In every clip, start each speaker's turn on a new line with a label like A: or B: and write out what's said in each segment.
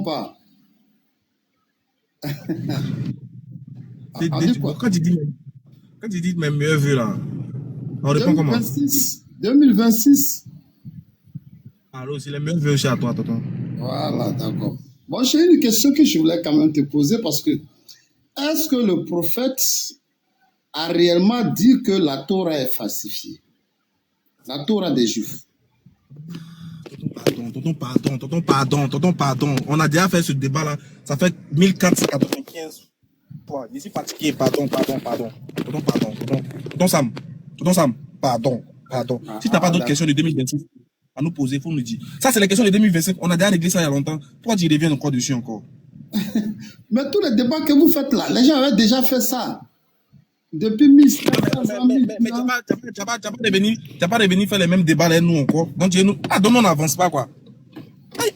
A: pas. On dit
B: Bon,
A: quoi?
B: quand tu dis mes meilleurs vœux là, on répond comment?
A: 2026. 2026.
B: Alors, c'est les meilleurs vœux aussi à toi, tonton.
A: Voilà, d'accord. Bon, j'ai une question que je voulais quand même te poser parce que est-ce que le prophète a réellement dit que la Torah est falsifiée? La Torah des Juifs.
B: Tonton, pardon. On a déjà fait ce débat là. Ça fait 1495 fois. Je suis fatigué. Pardon. Tonton Sam, pardon. Si tu n'as pas d'autres questions de 2026 à nous poser, il faut nous dire. Ça, c'est les questions de 2025. On a déjà réglé ça il y a longtemps. Pourquoi tu reviens encore dessus encore?
A: Mais tous les débats que vous faites là, les gens avaient déjà fait ça. Depuis 1500 ans.
B: Mais tu n'as pas revenu faire les mêmes débats là, nous encore. Donc, nous, on n'avance pas quoi.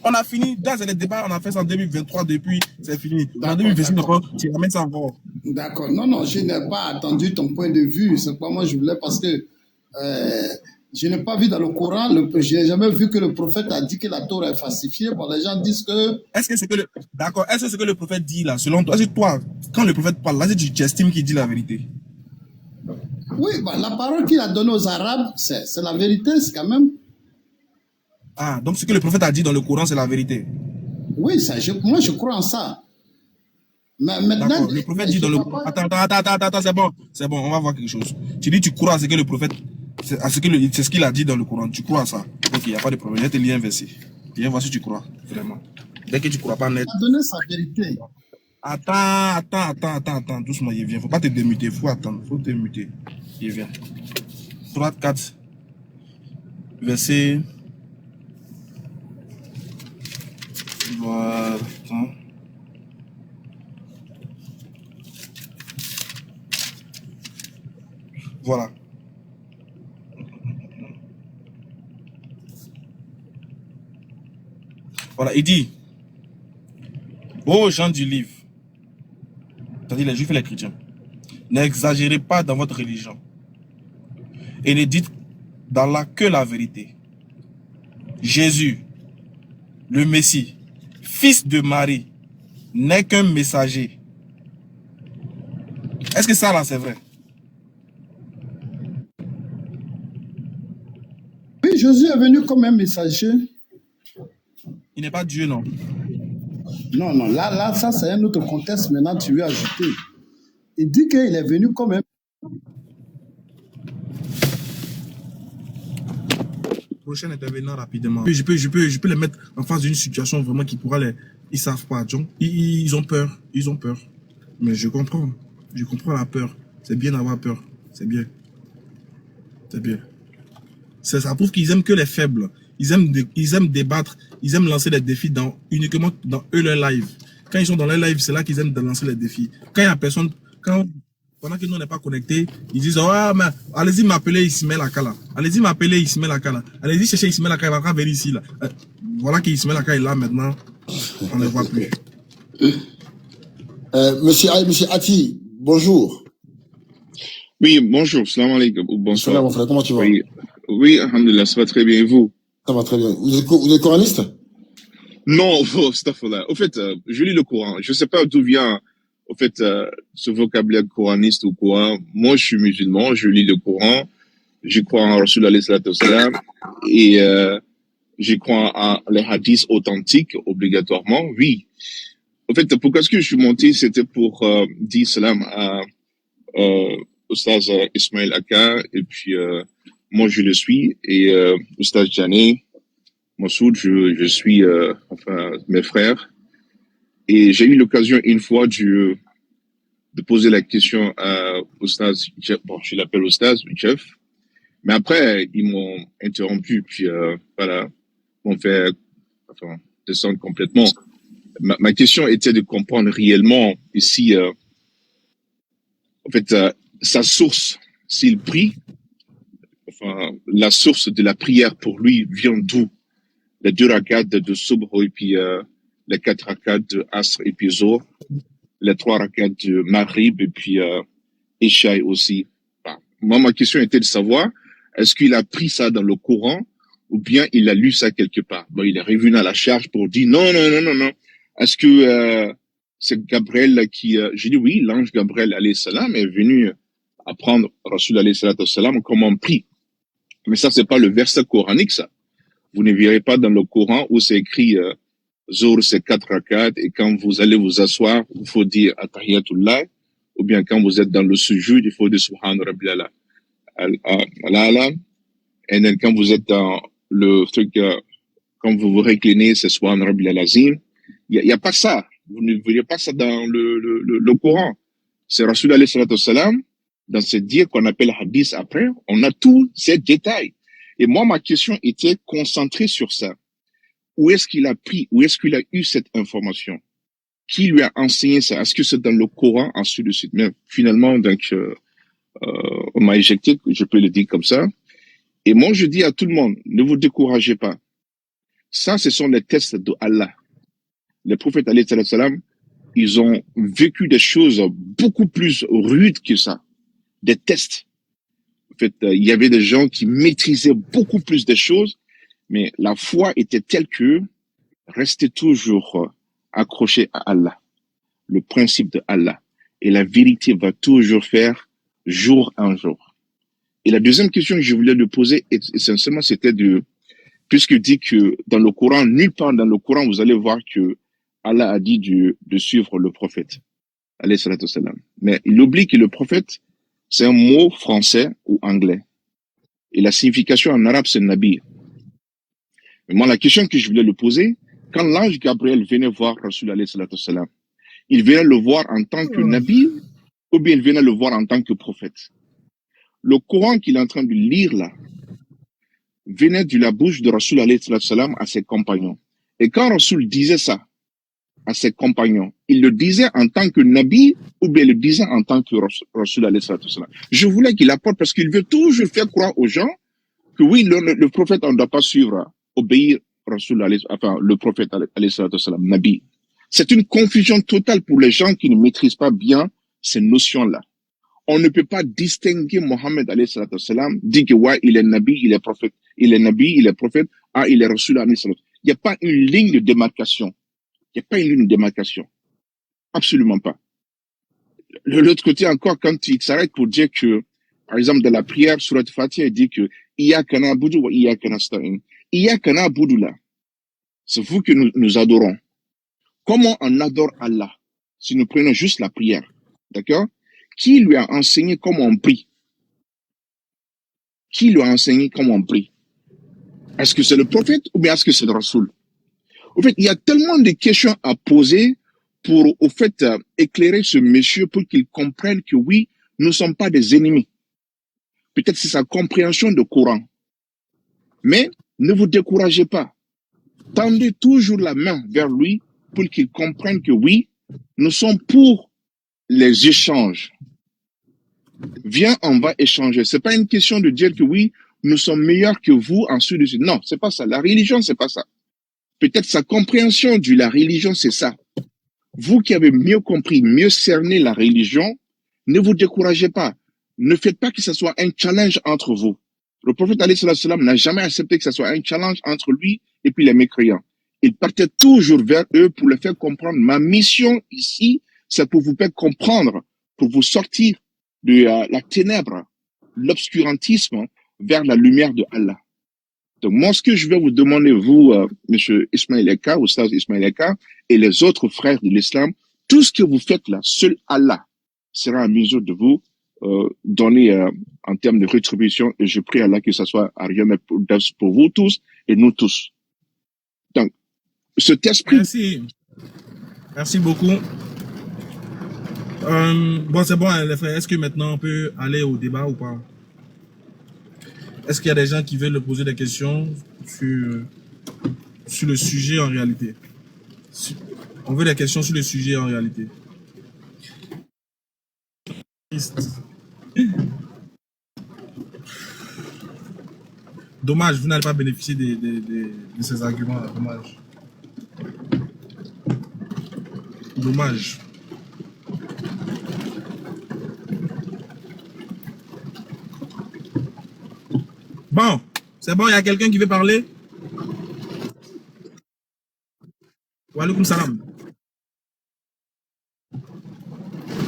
B: On a fini, dans les débats, on a fait ça en 2023 depuis, c'est fini. En 2026, tu ramènes ça encore.
A: D'accord. Non, je n'ai pas attendu ton point de vue. C'est pas moi, je voulais parce que je n'ai pas vu dans le Coran, je n'ai jamais vu que le prophète a dit que la Torah est falsifiée. Bon, les gens disent que...
B: Est-ce que c'est ce que le prophète dit là, selon toi, quand le prophète parle là, tu estimes qu'il dit la vérité?
A: Oui, bah, la parole qu'il a donnée aux Arabes, c'est la vérité, c'est quand même...
B: Ah, donc ce que le prophète a dit dans le Coran, c'est la vérité?
A: Oui, moi je crois en ça. Mais maintenant...
B: Le prophète dit dans le Coran... Attends, c'est bon, on va voir quelque chose. Tu dis tu crois à ce que le prophète... C'est ce qu'il a dit dans le Coran, tu crois à ça? Ok, il n'y a pas de problème, il y a tes liens inversés. Viens voir si tu crois, vraiment. Dès que tu crois pas net...
A: Il a donné sa vérité.
B: Attends, doucement, il vient. Faut pas te démuter, faut attendre, faut te muter. Il vient. 4, verset... Voilà. Voilà. Voilà, il dit, ô gens du livre, c'est-à-dire les juifs et les chrétiens, n'exagérez pas dans votre religion et ne dites d'Allah que la vérité. Jésus, le Messie, fils de Marie, n'est qu'un messager. Est-ce que ça là c'est vrai?
A: Oui, Jésus est venu comme un messager.
B: Il n'est pas Dieu, non?
A: Non, là, ça c'est un autre contexte maintenant, tu veux ajouter. Il dit qu'il est venu comme un...
B: Prochain intervenant rapidement. Je peux les mettre en face d'une situation vraiment qui pourra les... Ils savent pas, donc ils ont peur. Mais je comprends la peur. C'est bien d'avoir peur. C'est bien. Ça prouve qu'ils aiment que les faibles. Ils aiment débattre. Ils aiment lancer des défis uniquement dans eux, leur live. Quand ils sont dans leur live, c'est là qu'ils aiment lancer les défis. Quand il y a personne, pendant que nous n'est pas connectés, ils disent, oh, mais allez-y m'appeler Ismaël Akala. Allez-y m'appeler Ismaël Akala. Allez-y chercher Ismaël Akala, il va venir ici, là. Voilà qu'Ismaël Akala est là maintenant. On ne le voit plus.
C: Monsieur Ati, bonjour.
D: Oui, bonjour, salam alaikum. Bonsoir.
C: Salam, mon frère, comment tu vas?
D: Oui, alhamdulillah, ça va très bien, et vous?
C: Ça va très bien. Vous êtes coraniste?
D: Non, astaghfirullah. Au fait, je lis le Coran. Je sais pas d'où vient, au fait, ce vocabulaire coraniste ou quoi. Moi, je suis musulman, je lis le Coran. Je crois en Rasul alayhi salatu wassalam. Et, je crois en les hadiths authentiques, obligatoirement, oui. En fait, pourquoi est-ce que je suis monté, c'était pour dire salam à Oustaz Ismaël Aka, et puis moi je le suis, et Oustaz Djané, Massoud, je suis enfin mes frères. Et j'ai eu l'occasion une fois de poser la question à Oustaz Jeff, bon je l'appelle Oustaz Jeff, mais après ils m'ont interrompu, puis voilà, m'ont fait enfin, descendre complètement. Ma question était de comprendre réellement ici, en fait, sa source, s'il prie, enfin, la source de la prière pour lui vient d'où? Les 2 rakats de Subh et puis les 4 rakats de Asr et puis Zohr, les 3 rakats de Maghrib et puis Ishaï aussi. Enfin, moi, ma question était de savoir, est-ce qu'il a pris ça dans le Coran ou bien il a lu ça quelque part? Bon, il est revenu à la charge pour dire non, Est-ce que c'est Gabriel qui... J'ai dit oui, l'ange Gabriel alayhi salam est venu apprendre Rasul alayhi salam comment on prie. Mais ça, c'est pas le verset coranique, ça. Vous ne verrez pas dans le Coran où c'est écrit Zohr, c'est 4 rakats, et quand vous allez vous asseoir, il faut dire Atahiyatullah, ou bien quand vous êtes dans le sujoud, il faut dire Subhan Rabbiyal A'la. Et quand vous êtes dans le truc, quand vous vous reclinez, c'est Subhan Rabbiyal Azim. Il n'y a pas ça. Vous ne verrez pas ça dans le Coran. C'est Rasul alayhi salatu salam, dans ce dire qu'on appelle hadith après, on a tous ces détails. Et moi, ma question était concentrée sur ça. Où est-ce qu'il a pris, où est-ce qu'il a eu cette information? Qui lui a enseigné ça? Est-ce que c'est dans le Coran, ensuite de suite? Mais finalement, donc, on m'a éjecté, je peux le dire comme ça. Et moi, je dis à tout le monde, ne vous découragez pas. Ça, ce sont les tests de Allah. Les prophètes, alayhi salam, ils ont vécu des choses beaucoup plus rudes que ça. Des tests. En fait, il y avait des gens qui maîtrisaient beaucoup plus des choses, mais la foi était telle que restez toujours accroché à Allah, le principe de Allah. Et la vérité va toujours faire jour en jour. Et la deuxième question que je voulais lui poser, essentiellement, c'était puisqu'il dit que dans le Coran, nulle part dans le Coran, vous allez voir que Allah a dit de suivre le prophète, alayhi salatu salam. Mais il oublie que le prophète, c'est un mot français ou anglais. Et la signification en arabe, c'est Nabi. Mais moi, la question que je voulais lui poser, quand l'ange Gabriel venait voir Rasul alayhi salatu salam, il venait le voir en tant que Nabi ou bien il venait le voir en tant que prophète? Le Coran qu'il est en train de lire là venait de la bouche de Rasul alayhi salatu salam à ses compagnons. Et quand Rasul disait ça à ses compagnons, il le disait en tant que Nabi ou bien il le disait en tant que Rasul alayhi salatu salam. Je voulais qu'il apporte parce qu'il veut toujours faire croire aux gens que oui, le prophète, on ne doit pas suivre, obéir Rasul enfin, le prophète alayhi salatu salam, Nabi. C'est une confusion totale pour les gens qui ne maîtrisent pas bien ces notions-là. On ne peut pas distinguer Mohammed alayhi salatu salam, dire que ouais, il est Nabi, il est prophète, il est Nabi, il est prophète, ah, il est Rasul alayhi salatu. Il n'y a pas une ligne de démarcation. Il n'y a pas une ligne de démarcation. Absolument pas. De l'autre côté encore, quand il s'arrête pour dire que, par exemple, dans la prière, Surat Fatiha, il dit que Iyaka na'budu wa Iyaka nasta'in. Iyaka na'budu là, c'est vous que nous adorons. Comment on adore Allah? Si nous prenons juste la prière, d'accord? Qui lui a enseigné comment on prie? Qui lui a enseigné comment on prie? Est-ce que c'est le prophète ou bien est-ce que c'est le Rasoul? Au fait, il y a tellement de questions à poser pour, au fait, éclairer ce monsieur pour qu'il comprenne que oui, nous ne sommes pas des ennemis. Peut-être c'est sa compréhension de Coran. Mais ne vous découragez pas. Tendez toujours la main vers lui pour qu'il comprenne que oui, nous sommes pour les échanges. Viens, on va échanger. C'est pas une question de dire que oui, nous sommes meilleurs que vous, ensuite de suite. Non, c'est pas ça. La religion, c'est pas ça. Peut-être sa compréhension de la religion, c'est ça. Vous qui avez mieux compris, mieux cerné la religion, ne vous découragez pas. Ne faites pas que ce soit un challenge entre vous. Le prophète alayhi salam n'a jamais accepté que ce soit un challenge entre lui et puis les mécréants. Il partait toujours vers eux pour les faire comprendre. Ma mission ici, c'est pour vous faire comprendre, pour vous sortir de la ténèbre, l'obscurantisme, vers la lumière de Allah. Donc, moi, ce que je vais vous demander, vous, monsieur Ismaël Eka, Oustaz Ismaël Eka, et les autres frères de l'islam, tout ce que vous faites là, seul Allah sera en mesure de vous donner en termes de rétribution. Et je prie Allah que ce soit à rien pour vous tous et nous tous. Donc, cet esprit...
B: Merci. Merci beaucoup. Bon, c'est bon, les frères. Est-ce que maintenant on peut aller au débat ou pas? Est-ce qu'il y a des gens qui veulent poser des questions sur le sujet en réalité? On veut des questions sur le sujet en réalité. Dommage, vous n'allez pas bénéficier de ces arguments. Dommage. Dommage. Bon, c'est bon, il y a quelqu'un qui veut parler? Wa alaykoum salam.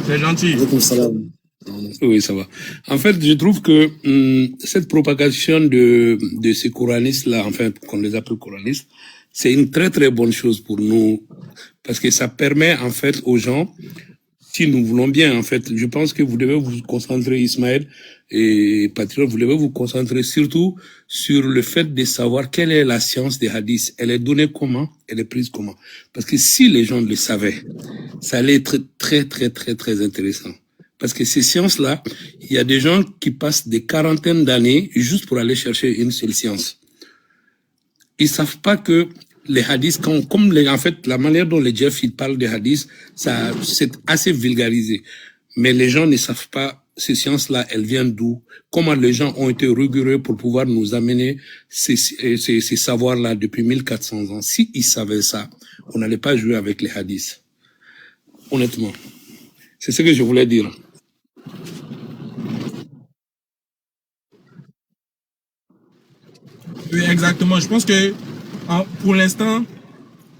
B: C'est gentil.
C: Alaykoum salam.
E: Oui, ça va. En fait, je trouve que cette propagation de ces coranistes-là, enfin, qu'on les appelle coranistes, c'est une très très bonne chose pour nous, parce que ça permet en fait aux gens, si nous voulons bien, en fait, je pense que vous devez vous concentrer, Ismaël et Patriot, vous devez vous concentrer surtout sur le fait de savoir quelle est la science des hadiths. Elle est donnée comment, elle est prise comment. Parce que si les gens le savaient, ça allait être très très très très intéressant. Parce que ces sciences-là, il y a des gens qui passent des quarantaines d'années juste pour aller chercher une seule science. Ils savent pas que les hadiths, en fait, la manière dont les Jeff parlent des hadiths, ça, c'est assez vulgarisé. Mais les gens ne savent pas ces sciences-là, elles viennent d'où? Comment les gens ont été rigoureux pour pouvoir nous amener ces savoirs-là depuis 1400 ans. Si ils savaient ça, on n'allait pas jouer avec les hadiths. Honnêtement. C'est ce que je voulais dire.
B: Oui, exactement. Je pense que pour l'instant,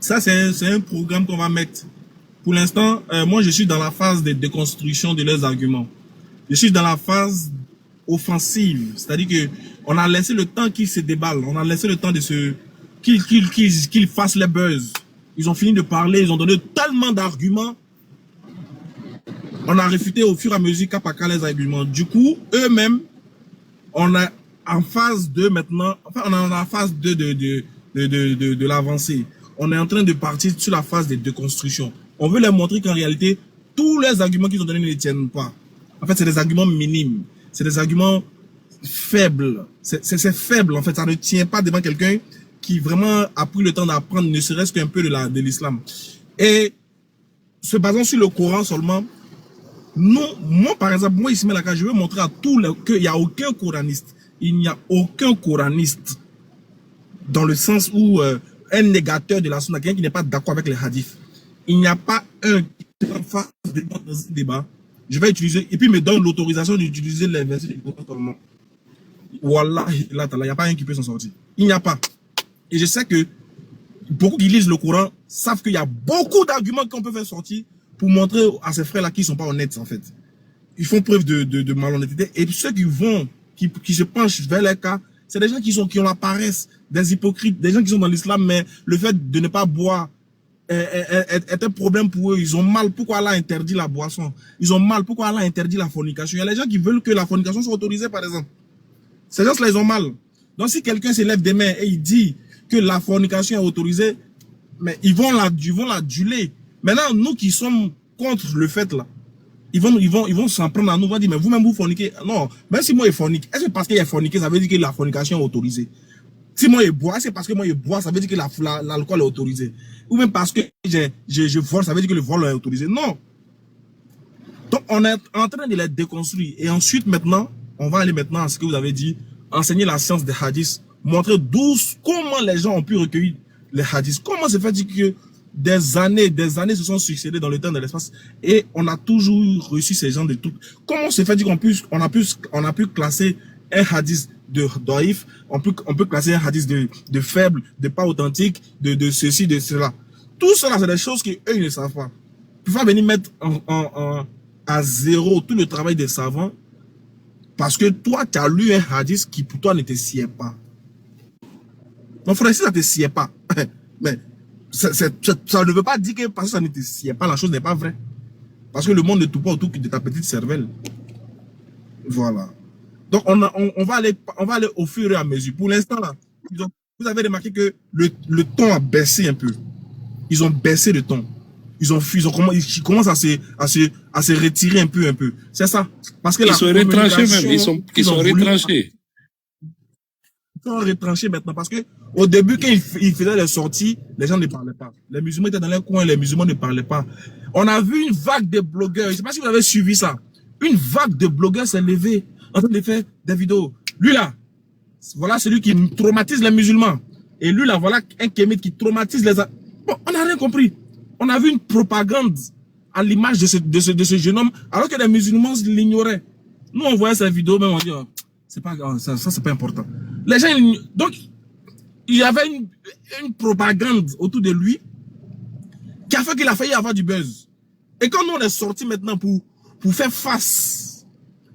B: ça c'est un programme qu'on va mettre. Pour l'instant, moi je suis dans la phase de déconstruction de leurs arguments. Je suis dans la phase offensive, c'est-à-dire que on a laissé le temps qu'ils se déballent, on a laissé le temps de qu'ils fassent les buzz. Ils ont fini de parler, ils ont donné tellement d'arguments. On a réfuté au fur et à mesure cap à cas les arguments. Du coup, eux-mêmes, on a en phase 2 maintenant, enfin on est en la phase 2 de l'avancée. On est en train de partir sur la phase de déconstruction. On veut leur montrer qu'en réalité, tous les arguments qu'ils ont donnés ne tiennent pas. En fait, c'est des arguments minimes. C'est des arguments faibles. C'est faible, en fait. Ça ne tient pas devant quelqu'un qui vraiment a pris le temps d'apprendre, ne serait-ce qu'un peu de l'islam. Et se basant sur le Coran seulement, moi, par exemple, moi, Ismaël Aka, je veux montrer à tous qu'il n'y a aucun coraniste. Il n'y a aucun coraniste dans le sens où un négateur de la sunna, quelqu'un qui n'est pas d'accord avec les hadiths. Il n'y a pas un qui va faire dans ce débat. Je vais utiliser, et puis me donne l'autorisation d'utiliser les versets du Coran seulement. Wallah, il n'y a pas un qui peut s'en sortir. Il n'y a pas. Et je sais que beaucoup qui lisent le Coran savent qu'il y a beaucoup d'arguments qu'on peut faire sortir pour montrer à ces frères-là qu'ils ne sont pas honnêtes, en fait. Ils font preuve de malhonnêteté. Et ceux qui se penchent vers les cas, c'est des gens qui ont la paresse, des hypocrites, des gens qui sont dans l'islam, mais le fait de ne pas boire est un problème pour eux. Ils ont mal. Pourquoi Allah interdit la boisson? Ils ont mal. Pourquoi Allah interdit la fornication? Il y a des gens qui veulent que la fornication soit autorisée, par exemple. Ces gens-là, ils ont mal. Donc, si quelqu'un se lève des mains et il dit que la fornication est autorisée, mais ils vont l'aduler. Maintenant, nous qui sommes contre le fait, là, ils vont s'en prendre à nous, ils vont dire, mais vous-même, vous forniquez. Non, même si moi, je fornique, est-ce que parce qu'il est forniqué, ça veut dire que la fornication est autorisée? Si moi, je bois, c'est parce que moi, je bois, ça veut dire que l'alcool est autorisé. Ou même parce que je vole, ça veut dire que le vol est autorisé. Non. Donc, on est en train de les déconstruire. Et ensuite, maintenant, on va aller maintenant à ce que vous avez dit, enseigner la science des hadiths, montrer comment les gens ont pu recueillir les hadiths. Comment se fait-il que des années se sont succédées dans le temps et dans l'espace et on a toujours reçu ces gens de trucs. Comment se fait-il qu'on a pu classer un hadith de daïf, on peut classer un hadith de faible, de pas authentique, de ceci, de cela. Tout cela, c'est des choses qu'eux, ils ne savent pas. Il faut venir mettre à zéro tout le travail des savants parce que toi, tu as lu un hadith qui pour toi ne te sied pas. Mon frère, si ça ne te sied pas, mais ça ne veut pas dire que parce que ça ne te sied pas, la chose n'est pas vraie. Parce que le monde ne tourne pas autour de ta petite cervelle. Voilà. Donc, on va aller au fur et à mesure. Pour l'instant, là, vous avez remarqué que le ton a baissé un peu. Ils ont baissé le ton. Ils commencent à se retirer un peu. C'est ça. Parce que
E: ils sont retranchés même. Ils sont retranchés.
B: Ils sont retranchés maintenant parce que au début, quand ils faisaient les sorties, les gens ne parlaient pas. Les musulmans étaient dans les coins, les musulmans ne parlaient pas. On a vu une vague de blogueurs. Je ne sais pas si vous avez suivi ça. Une vague de blogueurs s'est levée en train de faire des vidéos. Lui là, voilà celui qui traumatise les musulmans. Et lui là, voilà un kémite qui traumatise les... Bon, on n'a rien compris. On a vu une propagande à l'image de ce jeune homme, alors que les musulmans l'ignoraient. Nous, on voyait ces vidéos, mais on dit, oh, c'est pas, ça c'est pas important. Les gens, donc, il y avait une propagande autour de lui qui a fait qu'il a failli avoir du buzz. Et quand nous, on est sortis maintenant pour pour faire face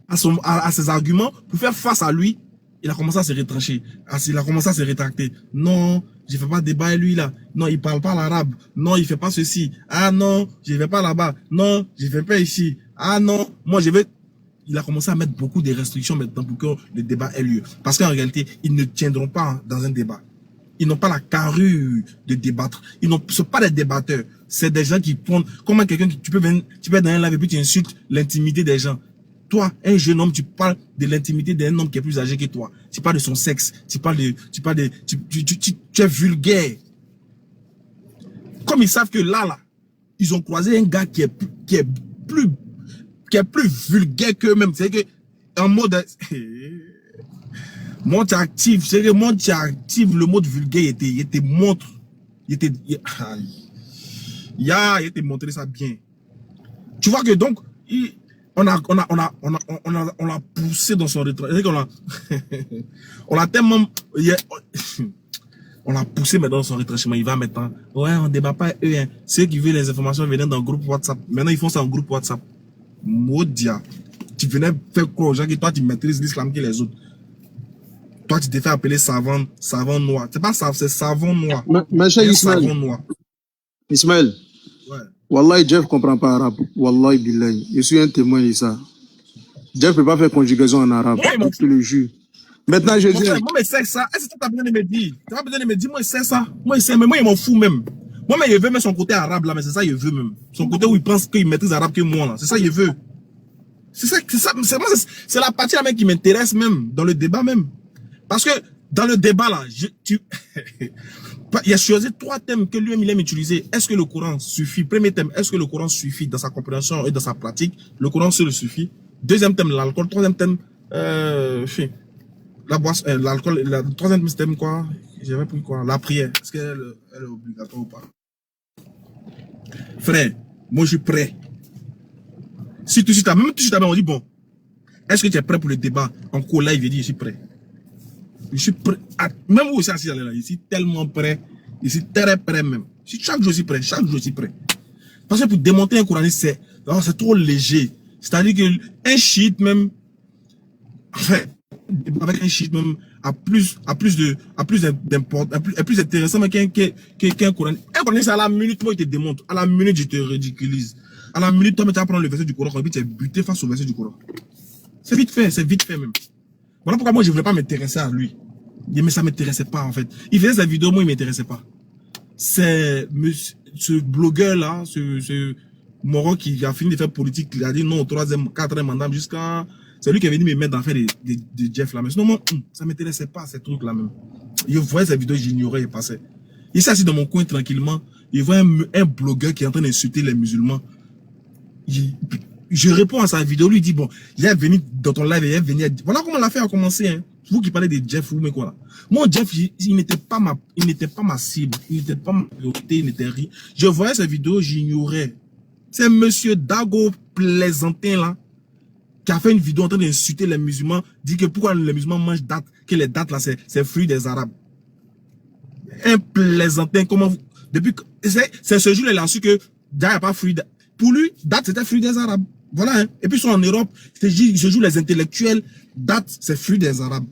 B: à ses arguments, pour faire face à lui, il a commencé à se retrancher. Il a commencé à se rétracter. Non, je fais pas débat avec lui là. Non, il parle pas l'arabe. Non, il fait pas ceci. Ah non, je vais pas là-bas. Non, je vais pas ici. Ah non, moi je vais... Il a commencé à mettre beaucoup de restrictions maintenant pour que le débat ait lieu. Parce qu'en réalité, ils ne tiendront pas dans un débat. Ils n'ont pas la carrure de débattre. Ils ne sont pas des débatteurs. C'est des gens qui prennent... Comment quelqu'un qui... Tu peux être dans un live et puis tu insultes l'intimité des gens. Toi, un jeune homme, tu parles de l'intimité d'un homme qui est plus âgé que toi. Tu parles de son sexe. Tu es vulgaire. Comme ils savent que là, ils ont croisé un gars qui est plus vulgaire qu'eux-mêmes. C'est que, en mode, montre active, c'est que montre active, le mode vulgaire, il était montre. Il était montré ça bien. Tu vois que donc, on l'a poussé dans son retranchement. On l'a tellement, on l'a poussé maintenant dans son retranchement. Il va maintenant, ouais, on débat pas eux, hein. Ceux qui veulent les informations venaient dans le groupe WhatsApp. Maintenant, ils font ça en groupe WhatsApp. Maudia. Tu venais faire croire aux gens que toi, tu maîtrises l'islam que les autres. Toi, tu t'es fait appeler savant noir. C'est pas ça, c'est savant noir.
F: Mais cher Ismaël.
B: Savant noir.
F: Ismaël.
B: Ouais.
F: Wallahi, Jeff comprend pas arabe. Wallahi, billahi. Je suis un témoin de ça. Jeff peut pas faire conjugaison en arabe.
B: Ouais,
F: je te le jure. Maintenant, je dis.
B: Moi, mais c'est ça. Est-ce que tu as besoin de me dire? Tu as besoin de me dire, moi, c'est ça. Moi, c'est, mais moi, il m'en fout même. Moi, mais il veut mettre son côté arabe là, mais c'est ça, il veut même. Son côté où il pense qu'il maîtrise arabe que moi là. C'est ça, il veut. C'est ça, c'est la partie là même qui m'intéresse même, dans le débat même. Parce que, dans le débat là, il a choisi 3 thèmes que lui-même il aime utiliser. Est-ce que le Coran suffit? Premier thème, est-ce que le Coran suffit dans sa compréhension et dans sa pratique? Le Coran seul suffit. Deuxième thème, l'alcool. Troisième thème, la boisson, l'alcool. Troisième thème, quoi? J'avais pris quoi? La prière. Est-ce qu'elle est obligatoire ou pas? Frère, moi je suis prêt. Si tout de suite, on dit bon, est-ce que tu es prêt pour le débat? En cours live, il dit je suis prêt. Je suis prêt. Même vous aussi assis là, je suis tellement prêt. Je suis très prêt même. Chaque jour je suis prêt. Chaque jour je suis prêt. Parce que pour démonter un coraniste, c'est trop léger. C'est-à-dire qu'un chiite même, enfin, avec un chiite même, a plus d'importance, est plus intéressant qu'un coraniste. Un coraniste, à la minute, moi, il te démonte. À la minute, je te ridiculise. À la minute, toi, tu vas prendre le verset du Coran, et puis tu es buté face au verset du Coran. C'est vite fait même. Voilà pourquoi moi, je ne voulais pas m'intéresser à lui. Mais ça ne m'intéressait pas, en fait. Il faisait sa vidéo, moi, il ne m'intéressait pas. C'est ce blogueur-là, ce Moro qui a fini de faire politique, il a dit non au 3e, 4e mandat jusqu'à... C'est lui qui est venu me mettre dans faire des Jeff là. Mais sinon, moi, ça ne m'intéressait pas, ces trucs-là même. Je voyais sa vidéo, j'ignorais, il passait. Il s'est assis dans mon coin tranquillement. Il voit un blogueur qui est en train d'insulter les musulmans. Je réponds à sa vidéo, lui il dit bon, il est venu dans ton live, il est venu. Voilà comment l'affaire a commencé. Hein. Vous qui parlez de Jeff, vous mais quoi là. Moi, Jeff, il n'était pas ma cible, il n'était pas ma priorité, il n'était rien. Je voyais sa vidéo, j'ignorais. C'est monsieur Dago Plaisantin là, qui a fait une vidéo en train d'insulter les musulmans, dit que pourquoi les musulmans mangent dates, que les dates là, c'est fruit des Arabes. Un Plaisantin, comment vous... Depuis que... C'est ce jour-là, il a su que Date n'a pas fruit. Pour lui, date, c'était fruit des Arabes. Voilà, hein. Et puis, ils sont en Europe, je joue les intellectuels, date, c'est fruit des Arabes.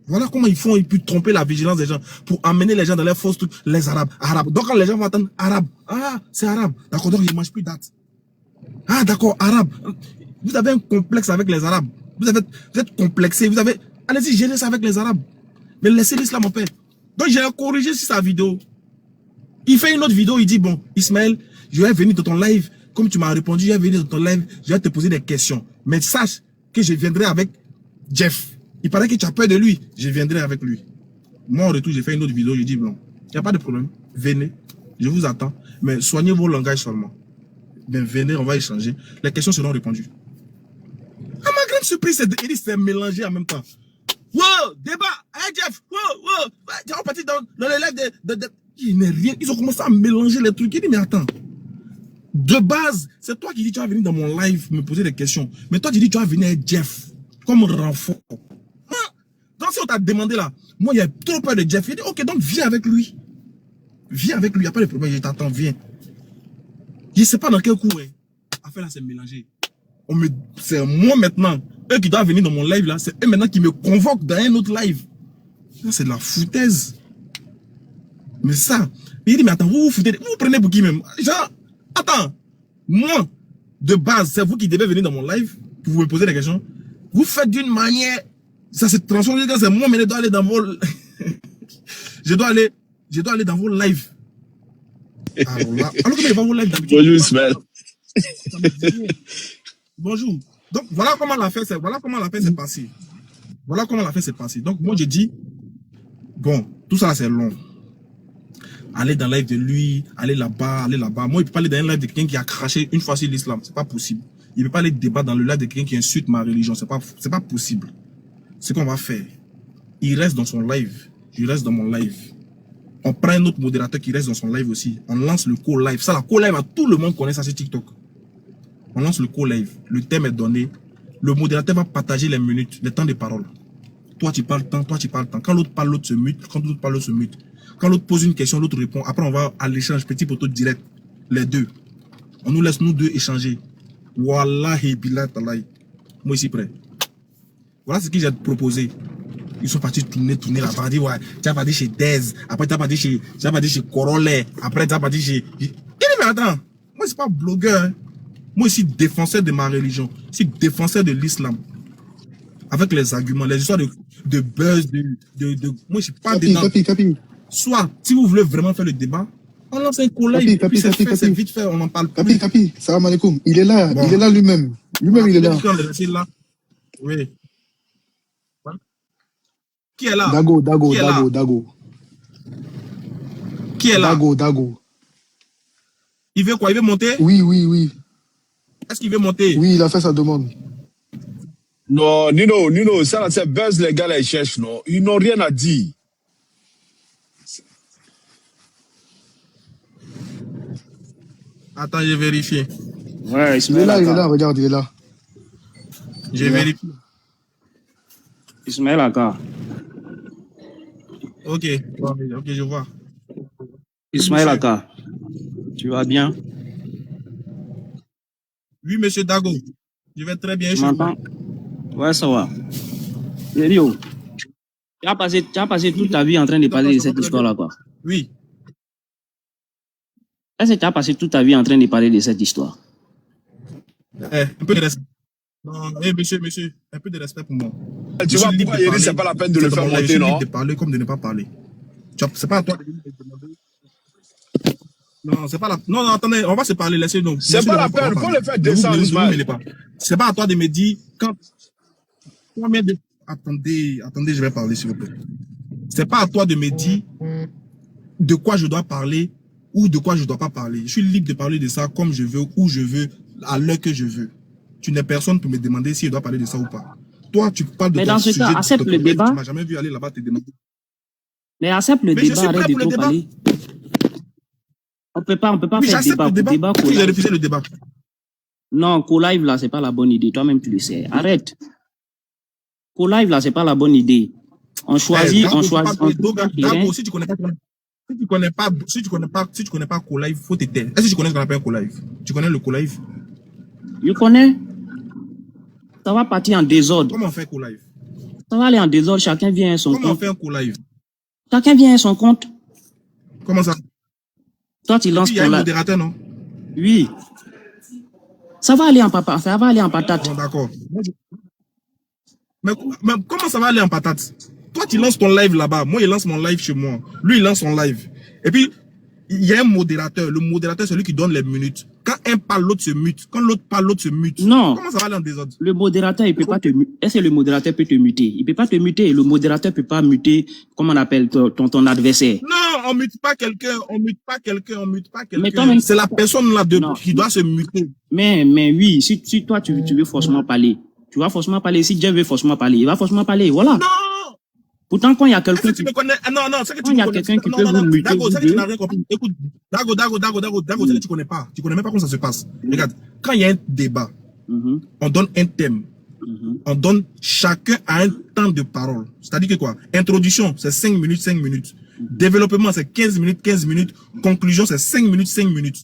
B: Voilà comment ils font, ils peuvent tromper la vigilance des gens pour amener les gens dans les fausses trucs, les Arabes. Donc, quand les gens vont attendre Arabe, ah, c'est Arabe. D'accord, donc ils ne mangent plus date. Ah, d'accord, Arabe. Vous avez un complexe avec les Arabes. Vous êtes complexé. Vous avez, allez-y, gérez ça avec les Arabes. Mais laissez l'islam en paix. Donc, j'ai corrigé sur sa vidéo. Il fait une autre vidéo, il dit, bon, Ismaël, je vais venir dans ton live. Comme tu m'as répondu, je vais venir dans ton live, je vais te poser des questions. Mais sache que je viendrai avec Jeff. Il paraît que tu as peur de lui. Je viendrai avec lui. Moi, en retour, j'ai fait une autre vidéo, je dis, bon, il n'y a pas de problème. Venez, je vous attends. Mais soignez vos langages seulement. Ben, venez, on va échanger. Les questions seront répondues. À ma grande surprise, il s'est mélangé en même temps. Wow, débat, hey Jeff, wow, on partit dans les lives de... Il n'est rien. Ils ont commencé à mélanger les trucs. Il dit, mais attends. De base, c'est toi qui dis tu vas venir dans mon live me poser des questions. Mais toi tu dis tu vas venir avec Jeff comme renfort. Donc si on t'a demandé là, moi il y a trop peur de Jeff. Il dit ok donc viens avec lui. Viens avec lui, il n'y a pas de problème, je t'attends, viens. Je ne sais pas dans quel coup, hein. Affaire là c'est mélangé. C'est moi maintenant. Eux qui doivent venir dans mon live là, c'est eux maintenant qui me convoquent dans un autre live. Ça, c'est de la foutaise. Mais ça, il dit, mais attends, vous vous foutez, vous prenez pour qui même? Genre, attends, moi, de base, c'est vous qui devez venir dans mon live, pour vous me poser des questions. Vous faites d'une manière, ça se transforme, c'est moi, mais je dois aller dans vos, je dois aller dans vos lives. Alors là, alors que je vais vos lives d'habitude.
D: Bonjour, Ismaël.
B: Bonjour. Donc, voilà comment l'affaire s'est passée. Voilà comment l'affaire s'est passée. Donc, moi, je dis, bon, tout ça, c'est long. Aller dans le live de lui, aller là-bas. Moi, il peut pas aller dans un live de quelqu'un qui a craché une fois sur l'islam. C'est pas possible. Il peut pas aller débattre dans le live de quelqu'un qui insulte ma religion. C'est pas possible. Ce qu'on va faire, il reste dans son live. Je reste dans mon live. On prend un autre modérateur qui reste dans son live aussi. On lance le co-live. Ça, la co-live, tout le monde connaît ça sur TikTok. On lance le co-live. Le thème est donné. Le modérateur va partager les minutes, les temps de parole. Toi, tu parles tant, toi, tu parles tant. Quand l'autre parle, l'autre se mute. Quand l'autre parle, l'autre se mute. Quand l'autre pose une question, l'autre répond. Après, on va à l'échange, petit poteau direct. Les deux. On nous laisse, nous deux, échanger. Wallahi, billah, talaï. Moi, ici, prêt. Voilà ce que j'ai proposé. Ils sont partis tourner là-bas. On dit, ouais, tu as pas dit chez Dez. Après, tu as pas dit chez Corolle. Après, tu as pas dit chez... Il dit, mais attends. Moi, c'est pas blogueur. Hein. Moi, je suis défenseur de ma religion. Je suis défenseur de l'islam. Avec les arguments, les histoires de buzz, moi, je suis pas dedans.
F: Capi.
B: Soit, si vous voulez vraiment faire le débat, on lance un collègue, puis c'est vite fait, on n'en parle pas.
F: Capi, salam alaikum. Il est là,
B: bon.
F: Il est là lui-même. Lui-même, il est là.
B: Oui. Qui est là?
F: Dago.
B: Qui est là?
F: Dago.
B: Il veut quoi? Il veut monter?
F: Oui.
B: Est-ce qu'il veut monter?
F: Oui, il a fait sa demande.
G: Non, Nino, ça là, c'est buzz, les gars, là, ils cherchent, non? Ils n'ont rien à dire.
B: Attends, je vérifie.
H: Ouais,
F: il est là, regarde, il est là.
B: Je vérifie.
H: Ismaël Aka.
B: Ok, je vois.
H: Ismaël Aka. Tu vas bien?
B: Oui, monsieur Dago. Je vais très bien.
H: Tu m'entends? Ouais, ça va. Lério, tu as passé toute ta vie en train de parler de cette histoire-là, quoi.
B: Oui.
H: Est-ce que tu as passé toute ta vie en train de parler de cette histoire?
B: Un peu de respect. Non, monsieur, un peu de respect pour moi.
G: Tu vois pourquoi il dit c'est pas la peine de le faire monter, non?
B: De parler comme de ne pas parler. C'est pas à toi de me demander. Non, c'est pas la... Non, attendez, on va se parler, laissez-nous.
G: C'est pas la peine, faut le faire descendre, Ismaël.
B: C'est pas à toi de me dire quand... Attendez, je vais parler, s'il vous plaît. C'est pas à toi de me dire de quoi je dois parler ou de quoi je dois pas parler. Je suis libre de parler de ça comme je veux, où je veux, à l'heure que je veux. Tu n'es personne pour me demander si je dois parler de ça ou pas. Toi, tu parles de
H: mais
B: ton
H: dans ce
B: sujet.
H: cas, accepte le débat.
B: Tu m'as jamais vu aller là-bas te demander.
H: Mais accepte le débat, arrête de trop parler. On peut pas faire débat.
B: Si j'ai refusé le débat.
H: Non, co-live là, c'est pas la bonne idée. Toi-même, tu le sais. Arrête. Co-live là, c'est pas la bonne idée. On choisit.
B: Dago, si tu connais pas co-live, faut te taire. Est-ce que tu connais ce qu'on appelle un co-live? Tu connais le co-live?
H: Je connais. Ça va partir en désordre.
B: Comment on fait co-live?
H: Ça va aller en désordre. Chacun vient à son compte.
B: Comment on fait un co-live?
H: Chacun vient à son compte.
B: Comment ça?
H: Toi, tu lances ton live.
B: Il y a un modérateur, non?
H: Oui. Ça va aller en patate.
B: Bon, d'accord. Mais comment ça va aller en patate? Toi, tu lances ton live là-bas. Moi, il lance mon live chez moi. Lui, il lance son live. Et puis, il y a un modérateur. Le modérateur, c'est lui qui donne les minutes. Quand un parle, l'autre se mute. Quand l'autre parle, l'autre se mute.
H: Non.
B: Comment ça va aller en désordre?
H: Le modérateur, il peut pas te muter. Est-ce que le modérateur peut te muter? Il peut pas te muter. Le modérateur peut pas muter, comment on appelle, ton adversaire.
B: Non, on mute pas quelqu'un.
H: Mais toi-même,
B: c'est la personne là qui doit se muter.
H: Mais oui, si toi, tu veux forcément parler. Tu vas forcément parler. Si Dieu veut forcément parler, il va forcément parler. Voilà.
B: Non!
H: Pourtant, quand il y a quelqu'un qui...
B: Non, c'est que
H: tu connais. Quelqu'un qui peut vous muter.
B: Dago, c'est que tu n'as rien compris. Écoute, Dago, c'est que tu connais pas. Tu connais même pas comment ça se passe. Regarde, quand il y a un débat, on donne un thème. On donne chacun à un temps de parole. C'est-à-dire que quoi? Introduction, c'est 5 minutes. Développement, c'est 15 minutes. Conclusion, c'est 5 minutes.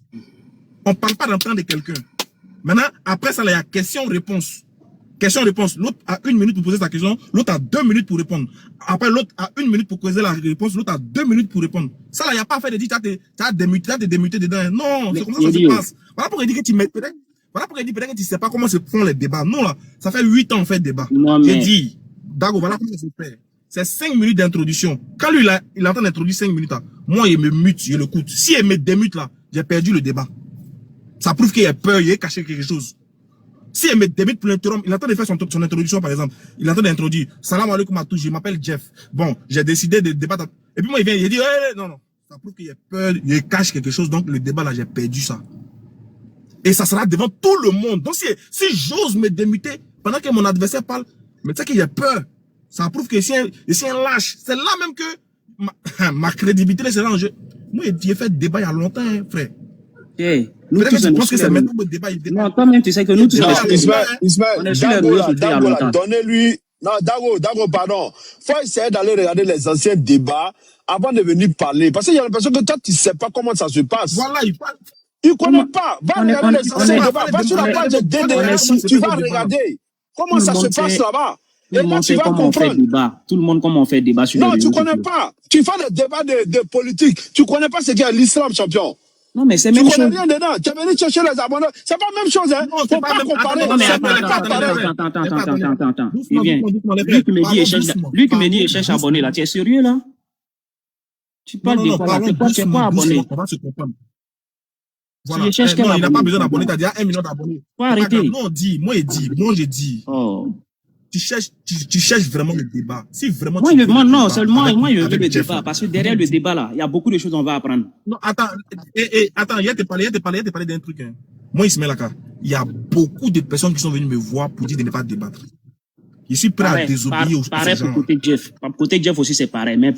B: On parle pas d'un temps de quelqu'un. Maintenant, après ça, il y a question-réponse. Question-réponse. L'autre a 1 minute pour poser sa question, l'autre a 2 minutes pour répondre. Après, l'autre a 1 minute pour poser la réponse, l'autre a 2 minutes pour répondre. Ça, là, il n'y a pas fait de dire, tu as démuté dedans. Non, c'est comme ça que ça se passe. Voilà pourquoi il dit que tu mets, peut-être que tu sais pas comment se font les débats. Non, là, ça fait 8 ans, on fait débat. J'ai dit, Dago, voilà comment ça se fait. C'est 5 minutes d'introduction. Quand lui, il est en train d'introduire 5 minutes, là, moi, il me mute, je l'écoute. Si il me démute, là, j'ai perdu le débat. Ça prouve qu'il a peur, il a caché quelque chose. Si il me débute pour l'interrompre, il est en train de faire son introduction, par exemple. Il est en train d'introduire. Salam alaikum à tous, je m'appelle Jeff. Bon, j'ai décidé de débattre. Et puis moi, il vient, il dit, non. Ça prouve qu'il a peur, il cache quelque chose. Donc, le débat, là, j'ai perdu ça. Et ça sera devant tout le monde. Donc, si j'ose me démuter pendant que mon adversaire parle, mais tu sais qu'il a peur. Ça prouve que c'est un lâche. C'est là même que ma crédibilité sera en jeu. Moi, j'ai fait débat il y a longtemps, hein, frère.
H: Hey, nous tous,
B: je pense que c'est maintenant le débat.
H: Non, toi-même, tu sais que nous tous,
G: Ismaël, Dago, donnez-lui. Non, Dago, pardon. Faut essayer d'aller regarder les anciens débats avant de venir parler. Parce qu'il y a l'impression que toi, tu ne sais pas comment ça se passe.
B: Voilà, il parle.
G: Tu ne connais pas. Va regarder les anciens débats. Va sur la page de DDR, tu vas regarder comment ça se passe là-bas. Et là, tu vas comprendre.
H: Tout le monde, comment on fait débat sur les
G: réseaux. Non, tu ne connais pas. Tu fais des débats de politique. Tu ne connais pas ce qu'est l'islam, champion.
H: Non, mais c'est même chose.
G: Tu connais rien dedans. Tu es venu chercher les abonnés. C'est pas la même chose, hein. Faut pas comparer.
H: Non, mais attends. Eh bien, lui qui me dit, il cherche abonné, là. Tu es sérieux, là? Tu parles de quoi, là? C'est quoi abonné?
B: On va se comprendre.
H: Voilà.
B: Non, il n'a pas besoin d'abonnés. Tu as déjà 1 million d'abonnés.
H: Faut arrêter.
B: Non, moi, j'ai dit.
H: Oh.
B: Tu cherches vraiment le débat. Si vraiment
H: moi, non, seulement moi, je veux le débat. Parce que derrière le débat, là, il y a beaucoup de choses qu'on va apprendre.
B: Non, attends, il a te parlé d'un truc. Hein. Moi, Ismaël Aka, il y a beaucoup de personnes qui sont venues me voir pour dire de ne pas débattre. Je suis prêt à désobéir aux gens.
H: Pareil pour côté Jeff. Côté Jeff aussi, c'est pareil. Mais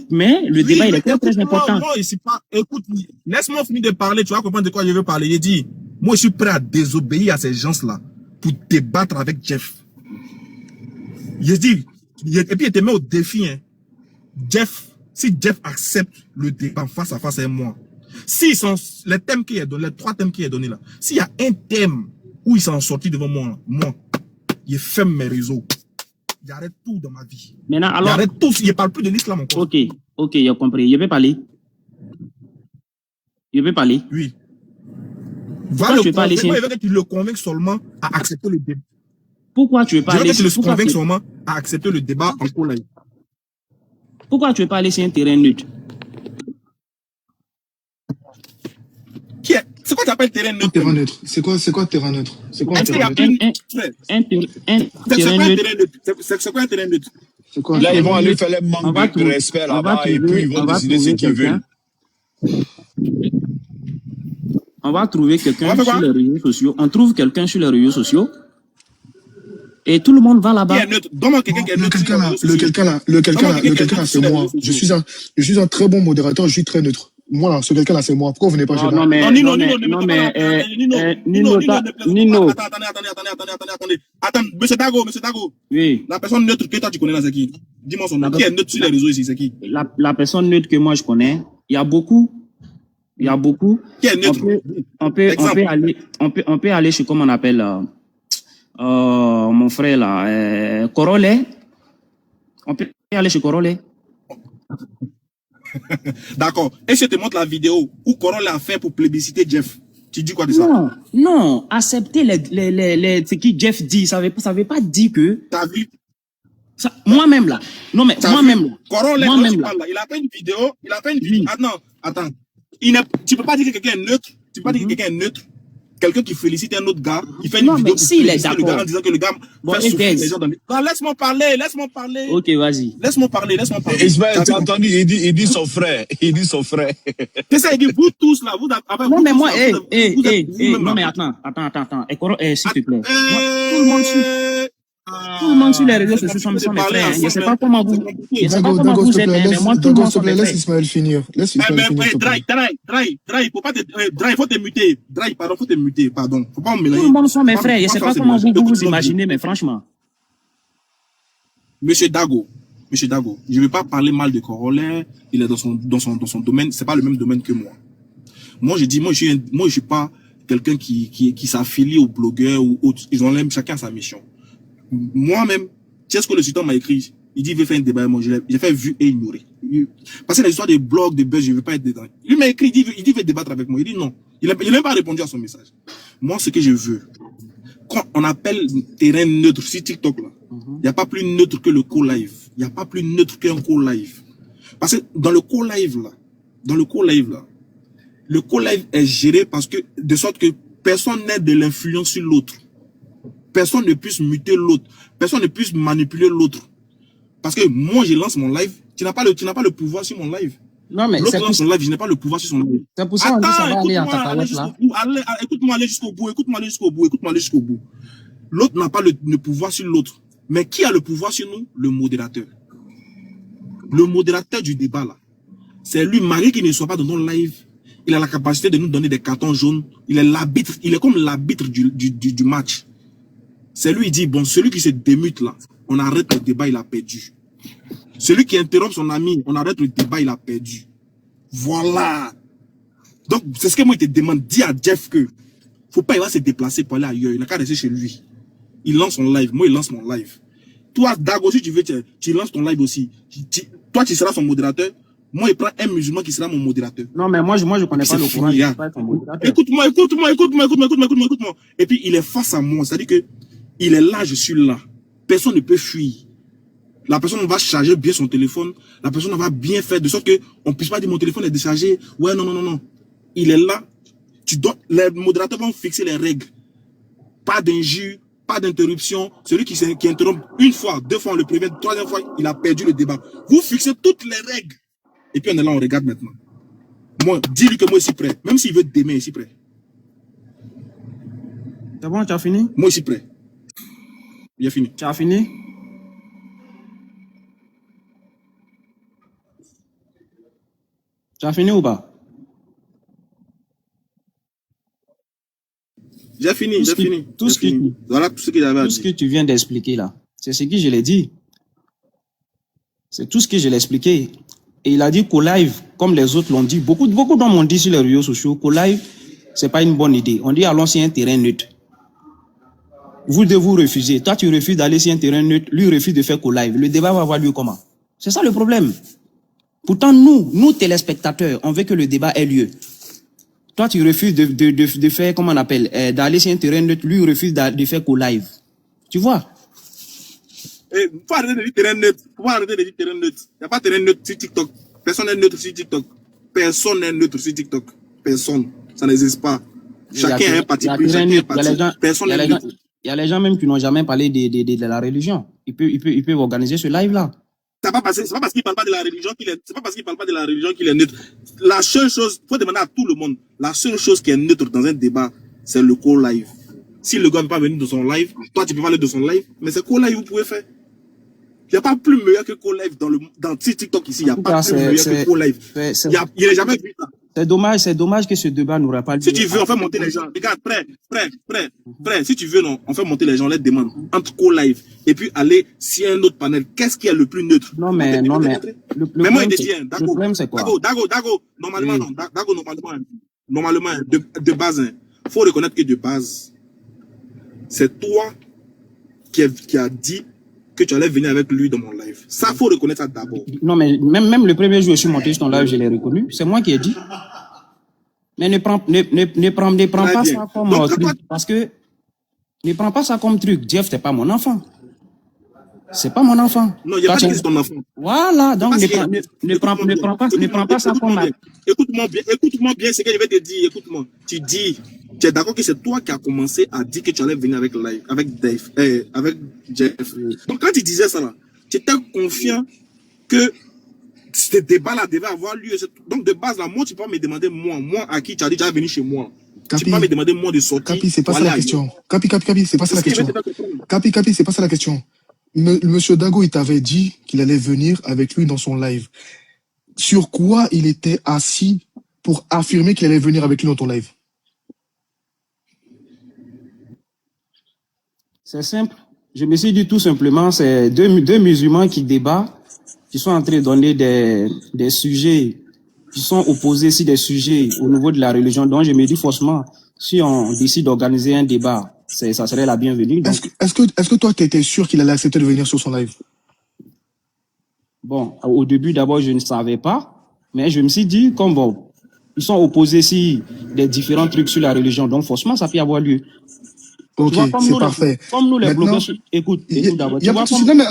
H: le débat, il est très important.
B: Moi, ici, écoute, laisse-moi finir de parler. Tu vas comprendre de quoi je veux parler. Il dit, moi, je suis prêt à désobéir à ces gens-là pour débattre avec Jeff. Il dit, et puis il te met au défi, hein. Si Jeff accepte le débat face à face avec moi, si les thèmes qu'il a donné, les 3 thèmes qu'il a donné là, s'il y a un thème où il s'en sorti devant moi, il ferme mes réseaux. J'arrête tout dans ma vie.
H: Maintenant, alors.
B: J'arrête tout, il ne parle plus de l'islam encore.
H: Ok, j'ai compris. Je vais parler.
B: Oui. Moi, je veux que tu le convainques seulement à accepter le débat.
H: Pourquoi tu veux pas aller
B: sur le convainc seulement à accepter le débat en cours live.
H: Pourquoi tu veux pas aller sur un terrain neutre?
B: C'est quoi tu appelles terrain neutre?
F: Terrain neutre. C'est quoi terrain neutre? C'est quoi un terrain neutre?
B: C'est quoi un terrain neutre?
G: Là, ils vont aller faire les manques de respect là-bas et puis ils vont décider ce qu'ils veulent.
H: On va trouver quelqu'un sur les réseaux sociaux. On trouve quelqu'un sur les réseaux sociaux. Et tout le monde va là-bas.
F: Le quelqu'un là, c'est moi. Je suis un très bon modérateur, je suis très neutre. Moi là, ce quelqu'un là, c'est moi. Pourquoi vous venez pas chez moi?
B: Nino. Attends, monsieur Dago.
H: Oui.
B: La personne neutre que toi tu connais là, c'est qui? Dis-moi son nom. Qui est neutre sur les réseaux ici, c'est qui?
H: La personne neutre que moi je connais, il y a beaucoup. Qui est neutre? On peut aller chez, comment on appelle, mon frère là, Corolle. On peut aller chez Corolle.
B: D'accord. Et je te montre la vidéo où Corolle a fait pour plébisciter Jeff. Tu dis quoi de ça?
H: Non. Accepter ce que Jeff dit, ça veut pas dire que.
B: T'as vu?
H: Moi-même là. Non mais moi-même là.
B: Corolle, il a fait une vidéo. Attends. Tu peux pas dire que quelqu'un est neutre. Tu peux pas dire que quelqu'un est neutre. Quelqu'un qui félicite un autre gars, il fait une vidéo pour féliciter le gars en disant que le gars fait souffrir les gens dans les... Non, laisse-moi parler.
H: Ok, vas-y.
B: Laisse-moi parler.
G: Ismaël, tu as entendu, il dit son frère.
B: C'est ça, il dit, vous tous là, vous avez...
H: Non, mais moi, non, mais attends. S'il te plaît. Tout le monde sur les réseaux sociaux sont mes frères. Je ne sais pas comment vous êtes, mais moi, tout le monde sont mes frères.
F: Laisse Ismaël finir.
B: Dry, faut te muter. Faut te muter, pardon. Faut pas me mélanger.
H: Tout le monde sont mes frères. Je ne sais pas comment vous imaginez, mais franchement.
B: Monsieur Dago, je ne vais pas parler mal de Corolle. Il est dans son domaine. C'est pas le même domaine que moi. Moi, je dis, moi, je suis pas quelqu'un qui s'affilie aux blogueurs ou autres. Ils ont l'aime chacun sa mission. Moi-même, tu sais ce que le sultan m'a écrit? Il dit, il veut faire un débat. Moi, j'ai fait vu et ignorer. Parce que l'histoire des blogs, des buzz, je ne veux pas être dedans. Lui m'a écrit, il dit, il veut débattre avec moi. Il dit non. Il n'a même pas répondu à son message. Moi, ce que je veux, quand on appelle terrain neutre sur TikTok, là, il n'y a pas plus neutre que le co-live. Il n'y a pas plus neutre qu'un co-live. Parce que dans le co-live, là, le co-live est géré parce que, de sorte que personne n'ait de l'influence sur l'autre. Personne ne puisse muter l'autre. Personne ne puisse manipuler l'autre. Parce que moi, je lance mon live. Tu n'as pas le pouvoir sur mon live.
H: Non, mais
B: l'autre lance son live, je n'ai pas le pouvoir sur son live.
H: C'est pour ça qu'on dit ça va aller en cacahuète là.
B: Écoute-moi aller jusqu'au bout. L'autre n'a pas le pouvoir sur l'autre. Mais qui a le pouvoir sur nous? Le modérateur. Le modérateur du débat là. C'est lui, Marie, qui ne soit pas dans ton live. Il a la capacité de nous donner des cartons jaunes. Il est l'arbitre. Il est comme l'arbitre du match. C'est lui, il dit, bon, celui qui se démute là, on arrête le débat, il a perdu. Celui qui interrompt son ami, on arrête le débat, il a perdu. Voilà. Donc, c'est ce que moi, je te demande. Dis à Jeff que, faut pas, il va se déplacer pour aller ailleurs. Il n'a qu'à rester chez lui. Il lance son live. Moi, il lance mon live. Toi, Dago, si tu veux, tu lances ton live aussi. Toi, tu seras son modérateur. Moi, il prend un musulman qui sera mon modérateur.
H: Non, mais moi, je connais pas le courant. Je pas ton modérateur.
B: Écoute-moi. Et puis, il est face à moi. C'est-à-dire que, il est là, je suis là. Personne ne peut fuir. La personne va charger bien son téléphone. La personne va bien faire de sorte qu'on ne puisse pas dire mon téléphone est déchargé. Ouais, non. Il est là. Les modérateurs vont fixer les règles. Pas d'injure, pas d'interruption. Celui qui interrompt une fois, deux fois, on le prévient, troisième fois, il a perdu le débat. Vous fixez toutes les règles. Et puis on est là, on regarde maintenant. Moi, dis-lui que moi, je suis prêt. Même s'il veut demain, je suis prêt.
H: C'est bon, tu as fini?
B: Moi, je suis prêt. Il a fini.
H: Tu as fini? Tu as fini ou pas?
B: J'ai fini.
H: Voilà tout ce qu'il avait à dire. Tout ce que tu viens d'expliquer là, c'est ce que je l'ai dit. C'est tout ce que je l'ai expliqué. Et il a dit qu'au live, comme les autres l'ont dit, beaucoup d'hommes m'ont dit sur les réseaux sociaux qu'au live, c'est pas une bonne idée. On dit allons sur un terrain neutre. Vous devez vous refuser. Toi, tu refuses d'aller sur un terrain neutre. Lui refuse de faire qu'au live. Le débat va avoir lieu comment? C'est ça le problème. Pourtant, nous téléspectateurs, on veut que le débat ait lieu. Toi, tu refuses de faire, comment on appelle, d'aller sur un terrain neutre. Lui refuse de faire qu'au live. Tu vois?
B: Faut arrêter de dire terrain neutre. Il n'y a pas de terrain neutre sur TikTok. Personne n'est neutre sur TikTok. Personne n'est neutre sur TikTok. Personne. Ça n'existe pas. Chacun a un parti pris. Personne n'est neutre.
H: Il y a les gens même qui n'ont jamais parlé de la religion. Ils peuvent organiser ce live-là.
B: C'est pas parce qu'il parle pas de la religion qu'il est neutre. La seule chose, faut demander à tout le monde, la seule chose qui est neutre dans un débat, c'est le co-live. Si le gars ne peut pas venir de son live, toi tu peux parler de son live, mais c'est co-live vous pouvez faire. Il n'y a pas plus meilleur que co-live dans TikTok ici. Il n'y a pas plus meilleur que co-live. Il n'est jamais vu ça.
H: C'est dommage que ce débat n'aura pas lieu.
B: Si tu veux, on fait monter les gens. Regarde, frère, si tu veux, non, on fait monter les gens, on les demande entre co-live et puis aller sur un autre panel. Qu'est-ce qui est le plus neutre?
H: Non, mais moi,
B: il te dit,
H: le problème, c'est quoi?
B: Dago, normalement, non. Dago, normalement, de base, il faut reconnaître que de base, c'est toi qui a dit que tu allais venir avec lui dans mon live. Ça, faut reconnaître ça d'abord.
H: Non, mais même le premier jour où je suis monté sur ton live, je l'ai reconnu. C'est moi qui ai dit. Mais ne prends pas ça comme truc. Parce que ne prends pas ça comme truc. Jeff, c'est pas mon enfant. C'est pas mon enfant.
B: Non, il n'y a pas de ton enfant.
H: Voilà, donc ne prends pas ça comme...
B: Écoute-moi bien ce que je vais te dire. Écoute-moi. Tu es d'accord que c'est toi qui as commencé à dire que tu allais venir avec Jeff. Donc quand tu disais ça là, tu étais confiant que ce débat-là devait avoir lieu. Donc de base là, moi tu peux pas me demander moi à qui tu as dit tu vas venir chez moi.
F: Capi,
B: tu peux pas me demander moi de sortir.
F: Capi, c'est pas ça la question. Capi, c'est pas ça la question. Capi, c'est pas ça la question. Monsieur Dago, il t'avait dit qu'il allait venir avec lui dans son live. Sur quoi il était assis pour affirmer qu'il allait venir avec lui dans ton live?
H: C'est simple. Je me suis dit tout simplement, c'est deux musulmans qui débattent, qui sont en train de donner des sujets, qui sont opposés sur des sujets au niveau de la religion. Donc je me dis forcément, si on décide d'organiser un débat, ça serait la bienvenue. Donc,
F: Est-ce que toi, tu étais sûr qu'il allait accepter de venir sur son live?
H: bon, au début, d'abord, je ne savais pas, mais je me suis dit, comme bon, ils sont opposés si des différents trucs sur la religion, donc forcément, ça peut avoir lieu.
F: Ok,
H: Tu vois, comme
F: c'est
H: nous,
F: parfait.
H: comme nous, les
F: Maintenant,
H: blogueurs, écoute d'abord.
F: y a pas de souci. Non, mais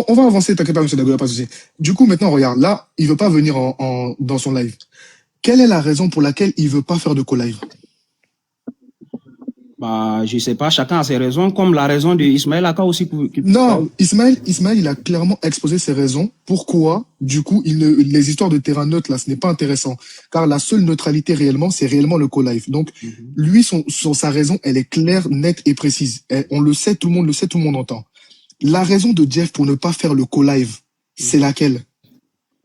F: on va avancer, t'inquiète pas, monsieur Dago, y a pas de souci. Du coup, maintenant, regarde, là, il veut pas venir dans son live. Quelle est la raison pour laquelle il veut pas faire de co-live?
H: Bah, je sais pas, chacun a ses raisons, comme la raison de Ismaël Aka aussi.
F: Non, Ismaël, il a clairement exposé ses raisons. Pourquoi, du coup, les histoires de terrain neutre, là, ce n'est pas intéressant. Car la seule neutralité réellement, c'est réellement le co-live. Donc, lui, sa raison, elle est claire, nette et précise. On le sait, tout le monde le sait, tout le monde entend. La raison de Jeff pour ne pas faire le co-live, c'est laquelle?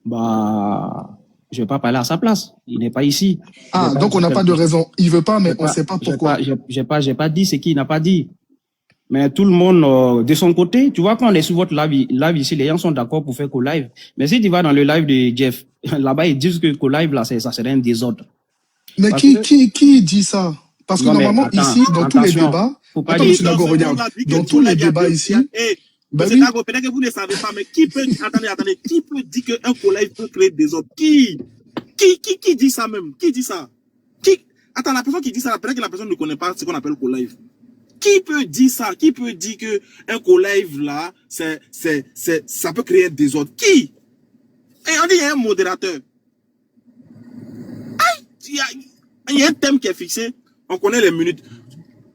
H: Bah, je vais pas parler à sa place. Il n'est pas ici.
F: Ah, donc on n'a pas de raison. Il veut pas, mais on sait pas pourquoi.
H: J'ai pas dit ce qu'il n'a pas dit. Mais tout le monde, de son côté, tu vois, quand on est sur votre live ici, les gens sont d'accord pour faire co-live. Mais si tu vas dans le live de Jeff, là-bas, ils disent que co-live, là, ça serait un désordre.
F: Mais qui dit ça? Parce que normalement, ici, dans tous les débats, attends, monsieur Dago, regarde, dans tous les débats ici,
B: Monsieur Dago, peut-être que vous ne savez pas, mais qui peut, attendez, qui peut dire qu'un co-live peut créer des ordres? Qui dit ça même? Qui dit ça? Attends, la personne qui dit ça, peut-être que la personne ne connaît pas ce qu'on appelle co-live. Qui peut dire ça? Qui peut dire que un co-live là, ça peut créer un désordre? Qui? Et on dit il y a un modérateur. Il y a un thème qui est fixé. On connaît les minutes.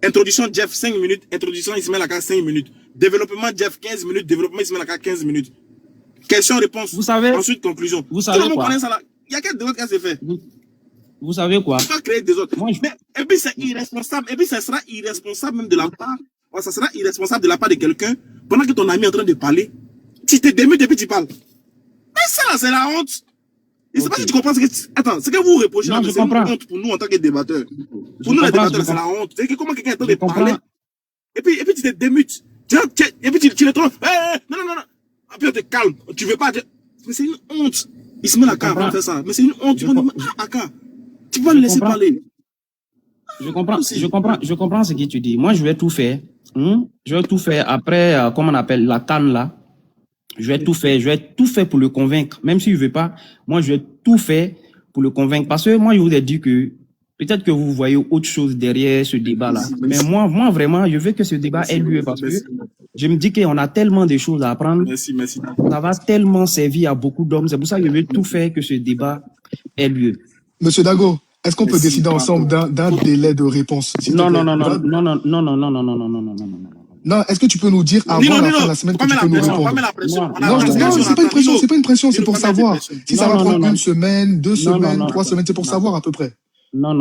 B: Introduction Jeff 5 minutes, introduction Ismaël Aka 5 minutes, développement Jeff 15 minutes, développement Ismaël Aka 15 minutes. Question-réponse.
H: Vous savez,
B: ensuite conclusion.
H: Vous savez quoi?
B: Connaît ça là. Il y a quel désordre qui s'est fait?
H: Vous savez quoi?
B: On va créer des autres. Et puis c'est irresponsable. Et puis ça sera irresponsable même de la part. Ça sera irresponsable de la part de quelqu'un pendant que ton ami est en train de parler. Tu te démutes et puis tu parles. Mais ça là, c'est la honte. Et c'est pas si tu comprends ce que attends, ce que vous reprochez là, c'est une honte pour nous en tant que débatteurs. Pour nous les débatteurs, c'est la honte. C'est que comment quelqu'un est en train de parler et puis tu te démutes. Et puis tu le trouves. Non. Et puis on te calme. Tu veux pas. Mais c'est une honte. Ismaël Aka va faire ça. Mais c'est une honte. Aka. Tu vas le laisser parler.
H: Je comprends ce que tu dis. Moi, je vais tout faire. Je vais tout faire après, comment on appelle, la canne là. Je vais tout faire pour le convaincre. Même s'il veut pas, moi, je vais tout faire pour le convaincre. Parce que moi, je vous ai dit que peut-être que vous voyez autre chose derrière ce débat-là. Mais moi, vraiment, je veux que ce débat ait lieu parce que je me dis qu'on a tellement de choses à apprendre.
B: Merci.
H: Ça va tellement servir à beaucoup d'hommes. C'est pour ça que je veux tout faire que ce débat ait lieu.
F: Monsieur Dago, est-ce qu'on peut décider ensemble d'un délai de réponse?
H: Non.
F: Non, est-ce que tu peux nous dire avant la fin de la semaine que tu peux nous répondre? Non, c'est pas une pression, c'est pour savoir. Si ça va prendre une semaine, 2 semaines, 3 semaines, c'est pour savoir à peu près.
H: Non.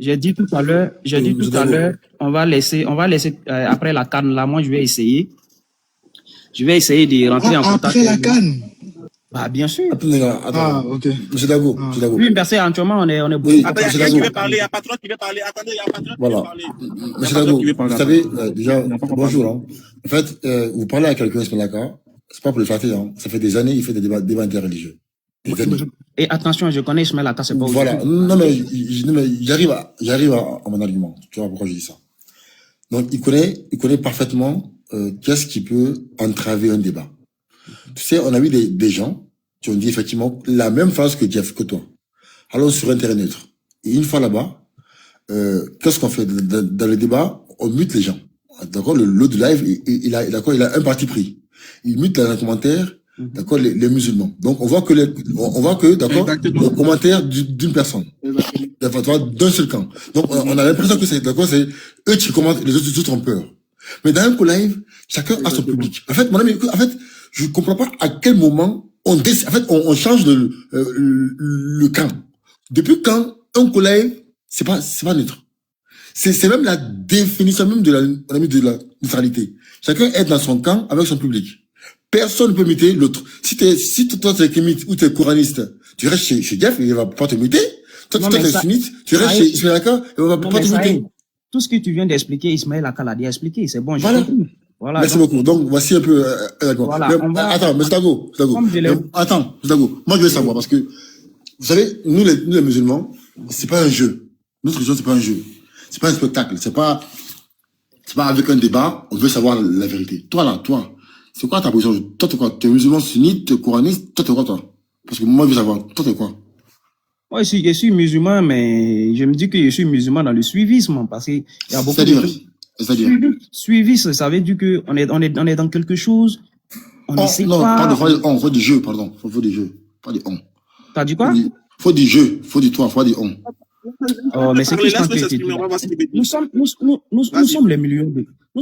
H: J'ai dit tout à l'heure, on va laisser après la canne là, moi je vais essayer de rentrer en contact.
F: Après la canne?
H: Bah, bien sûr.
C: Attends.
F: Ah, ok.
C: Monsieur Dago.
H: Oui, merci, actuellement, on est beaucoup.
C: Oui,
B: attends, il y a quelqu'un qui veut parler, il y a Patron qui veut parler. Attendez, il y a Patron qui veut parler.
C: Monsieur Dago, vous savez, déjà, bonjour, hein. En fait, vous parlez à quelqu'un, Ismaël Aka, c'est pas pour le flatter, hein. Ça fait des années, il fait des débats interreligieux.
H: Et attention, je connais Ismaël Aka, c'est pas
C: voilà. Non, mais j'arrive à mon argument. Tu vois pourquoi je dis ça. Donc, il connaît parfaitement, qu'est-ce qui peut entraver un débat. Tu sais, on a vu des gens qui ont dit effectivement la même phrase que Jeff, que toi. Allons sur un terrain neutre. Et une fois là-bas, qu'est-ce qu'on fait? Dans le débat, on mute les gens. D'accord? L'autre live, il a un parti pris. Il mute dans les commentaires, d'accord, les musulmans. Donc, on voit que d'accord, le commentaire d'une personne. D'un seul camp. Donc, on a l'impression que c'est eux qui commentent, les autres ont peur. Mais dans un co-live, chacun a son public. En fait, mon ami, je comprends pas à quel moment on change le camp. Depuis quand un co-live, c'est pas neutre. C'est même la définition même de la neutralité. Chacun est dans son camp avec son public. Personne ne peut imiter l'autre. Si toi t'es kémite ou t'es coraniste, tu restes chez Jeff, il va pas te imiter. Toi t'es sunnite, tu restes chez Ismaël Aka, il va pas te imiter.
H: Tout ce que tu viens d'expliquer, Ismaël Aka l'a déjà expliqué, c'est bon.
C: Voilà. Merci beaucoup. Donc, voici un peu,
H: voilà,
C: attends, M. Dago. Attends, M. Dago. Moi, je veux savoir, parce que, vous savez, nous les musulmans, c'est pas un jeu. Notre religion, c'est pas un jeu. C'est pas un spectacle. C'est pas avec un débat, on veut savoir la vérité. Toi, là, toi, c'est quoi ta position? Toi, t'es quoi? T'es musulman sunnite, coraniste? Toi, t'es quoi, toi? Parce que moi, je veux savoir. Toi, t'es quoi?
H: Moi, je suis musulman, mais je me dis que je suis musulman dans le suivisme, parce qu'il y a beaucoup de choses.
C: C'est-à-dire?
H: Suivisme, ça veut dire que on est dans quelque chose, on ne sait
C: non,
H: pas.
C: Non, faut du jeu, pardon. Faut du jeu. Pas du on.
H: T'as dit quoi?
C: Faut du jeu, faut du toi, faut du on.
H: Oh, mais c'est que nous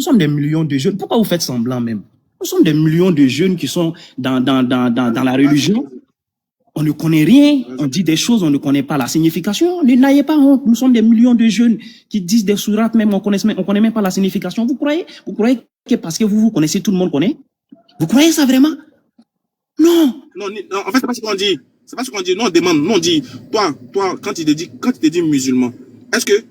H: sommes des millions de jeunes. Pourquoi vous faites semblant même? Nous sommes des millions de jeunes qui sont dans la religion. On ne connaît rien, on dit des choses, on ne connaît pas la signification. N'ayez pas honte, nous sommes des millions de jeunes qui disent des sourates, même on connaît même pas la signification. Vous croyez que parce que vous connaissez, tout le monde connaît? Vous croyez ça vraiment? Non.
B: Non, en fait, c'est pas ce qu'on dit. C'est pas ce qu'on dit. Non, on demande. Non, on dit, toi, quand tu te dis musulman, est-ce que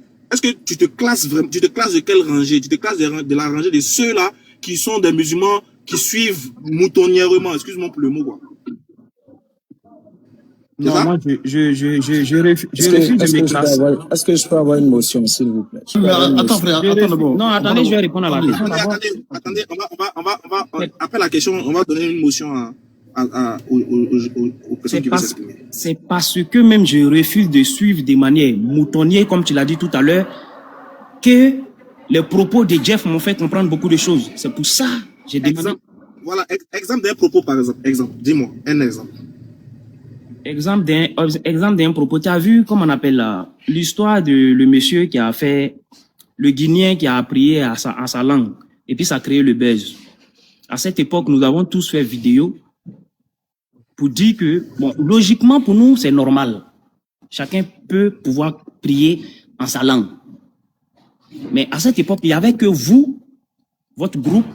B: tu te classes vraiment, tu te classes de quelle rangée? Tu te classes de la rangée de ceux-là qui sont des musulmans qui suivent moutonnièrement, excuse-moi pour le mot, quoi.
H: Non, moi, je refuse de me classer.
I: Est-ce que je peux avoir une motion, s'il vous plaît?
C: Attends, frère, attends d'abord.
H: Non, attendez, je vais répondre à la question.
B: Attendez, on va, après la question, on va donner une motion aux personnes qui veulent s'exprimer.
H: C'est parce que même je refuse de suivre de manière moutonnière, comme tu l'as dit tout à l'heure, que les propos de Jeff m'ont fait comprendre beaucoup de choses. C'est pour ça que j'ai demandé.
B: Voilà, exemple d'un propos, par exemple. Dis-moi, un exemple.
H: Exemple d'un propos. Tu as vu, comment on appelle l'histoire de le monsieur qui a fait, le Guinéen qui a prié à sa langue, et puis ça a créé le buzz. À cette époque, nous avons tous fait vidéo pour dire que, bon, logiquement pour nous, c'est normal. Chacun peut pouvoir prier en sa langue. Mais à cette époque, il n'y avait que vous, votre groupe,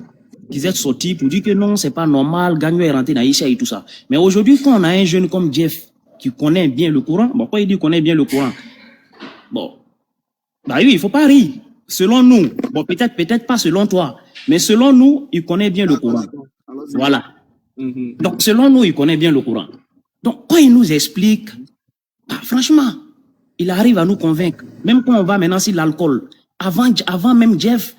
H: qui êtes sortis pour dire que non, c'est pas normal, Gagnon est rentré dans Isha et tout ça. Mais aujourd'hui, quand on a un jeune comme Jeff qui connaît bien le Coran, bon, quand il dit connaît bien le Coran, bon, bah oui, il faut pas rire. Selon nous, bon, peut-être pas selon toi, mais selon nous, il connaît bien le Coran. Voilà. Donc, selon nous, il connaît bien le Coran. Donc, quand il nous explique, bah, franchement, il arrive à nous convaincre. Même quand on va maintenant sur l'alcool, avant même Jeff,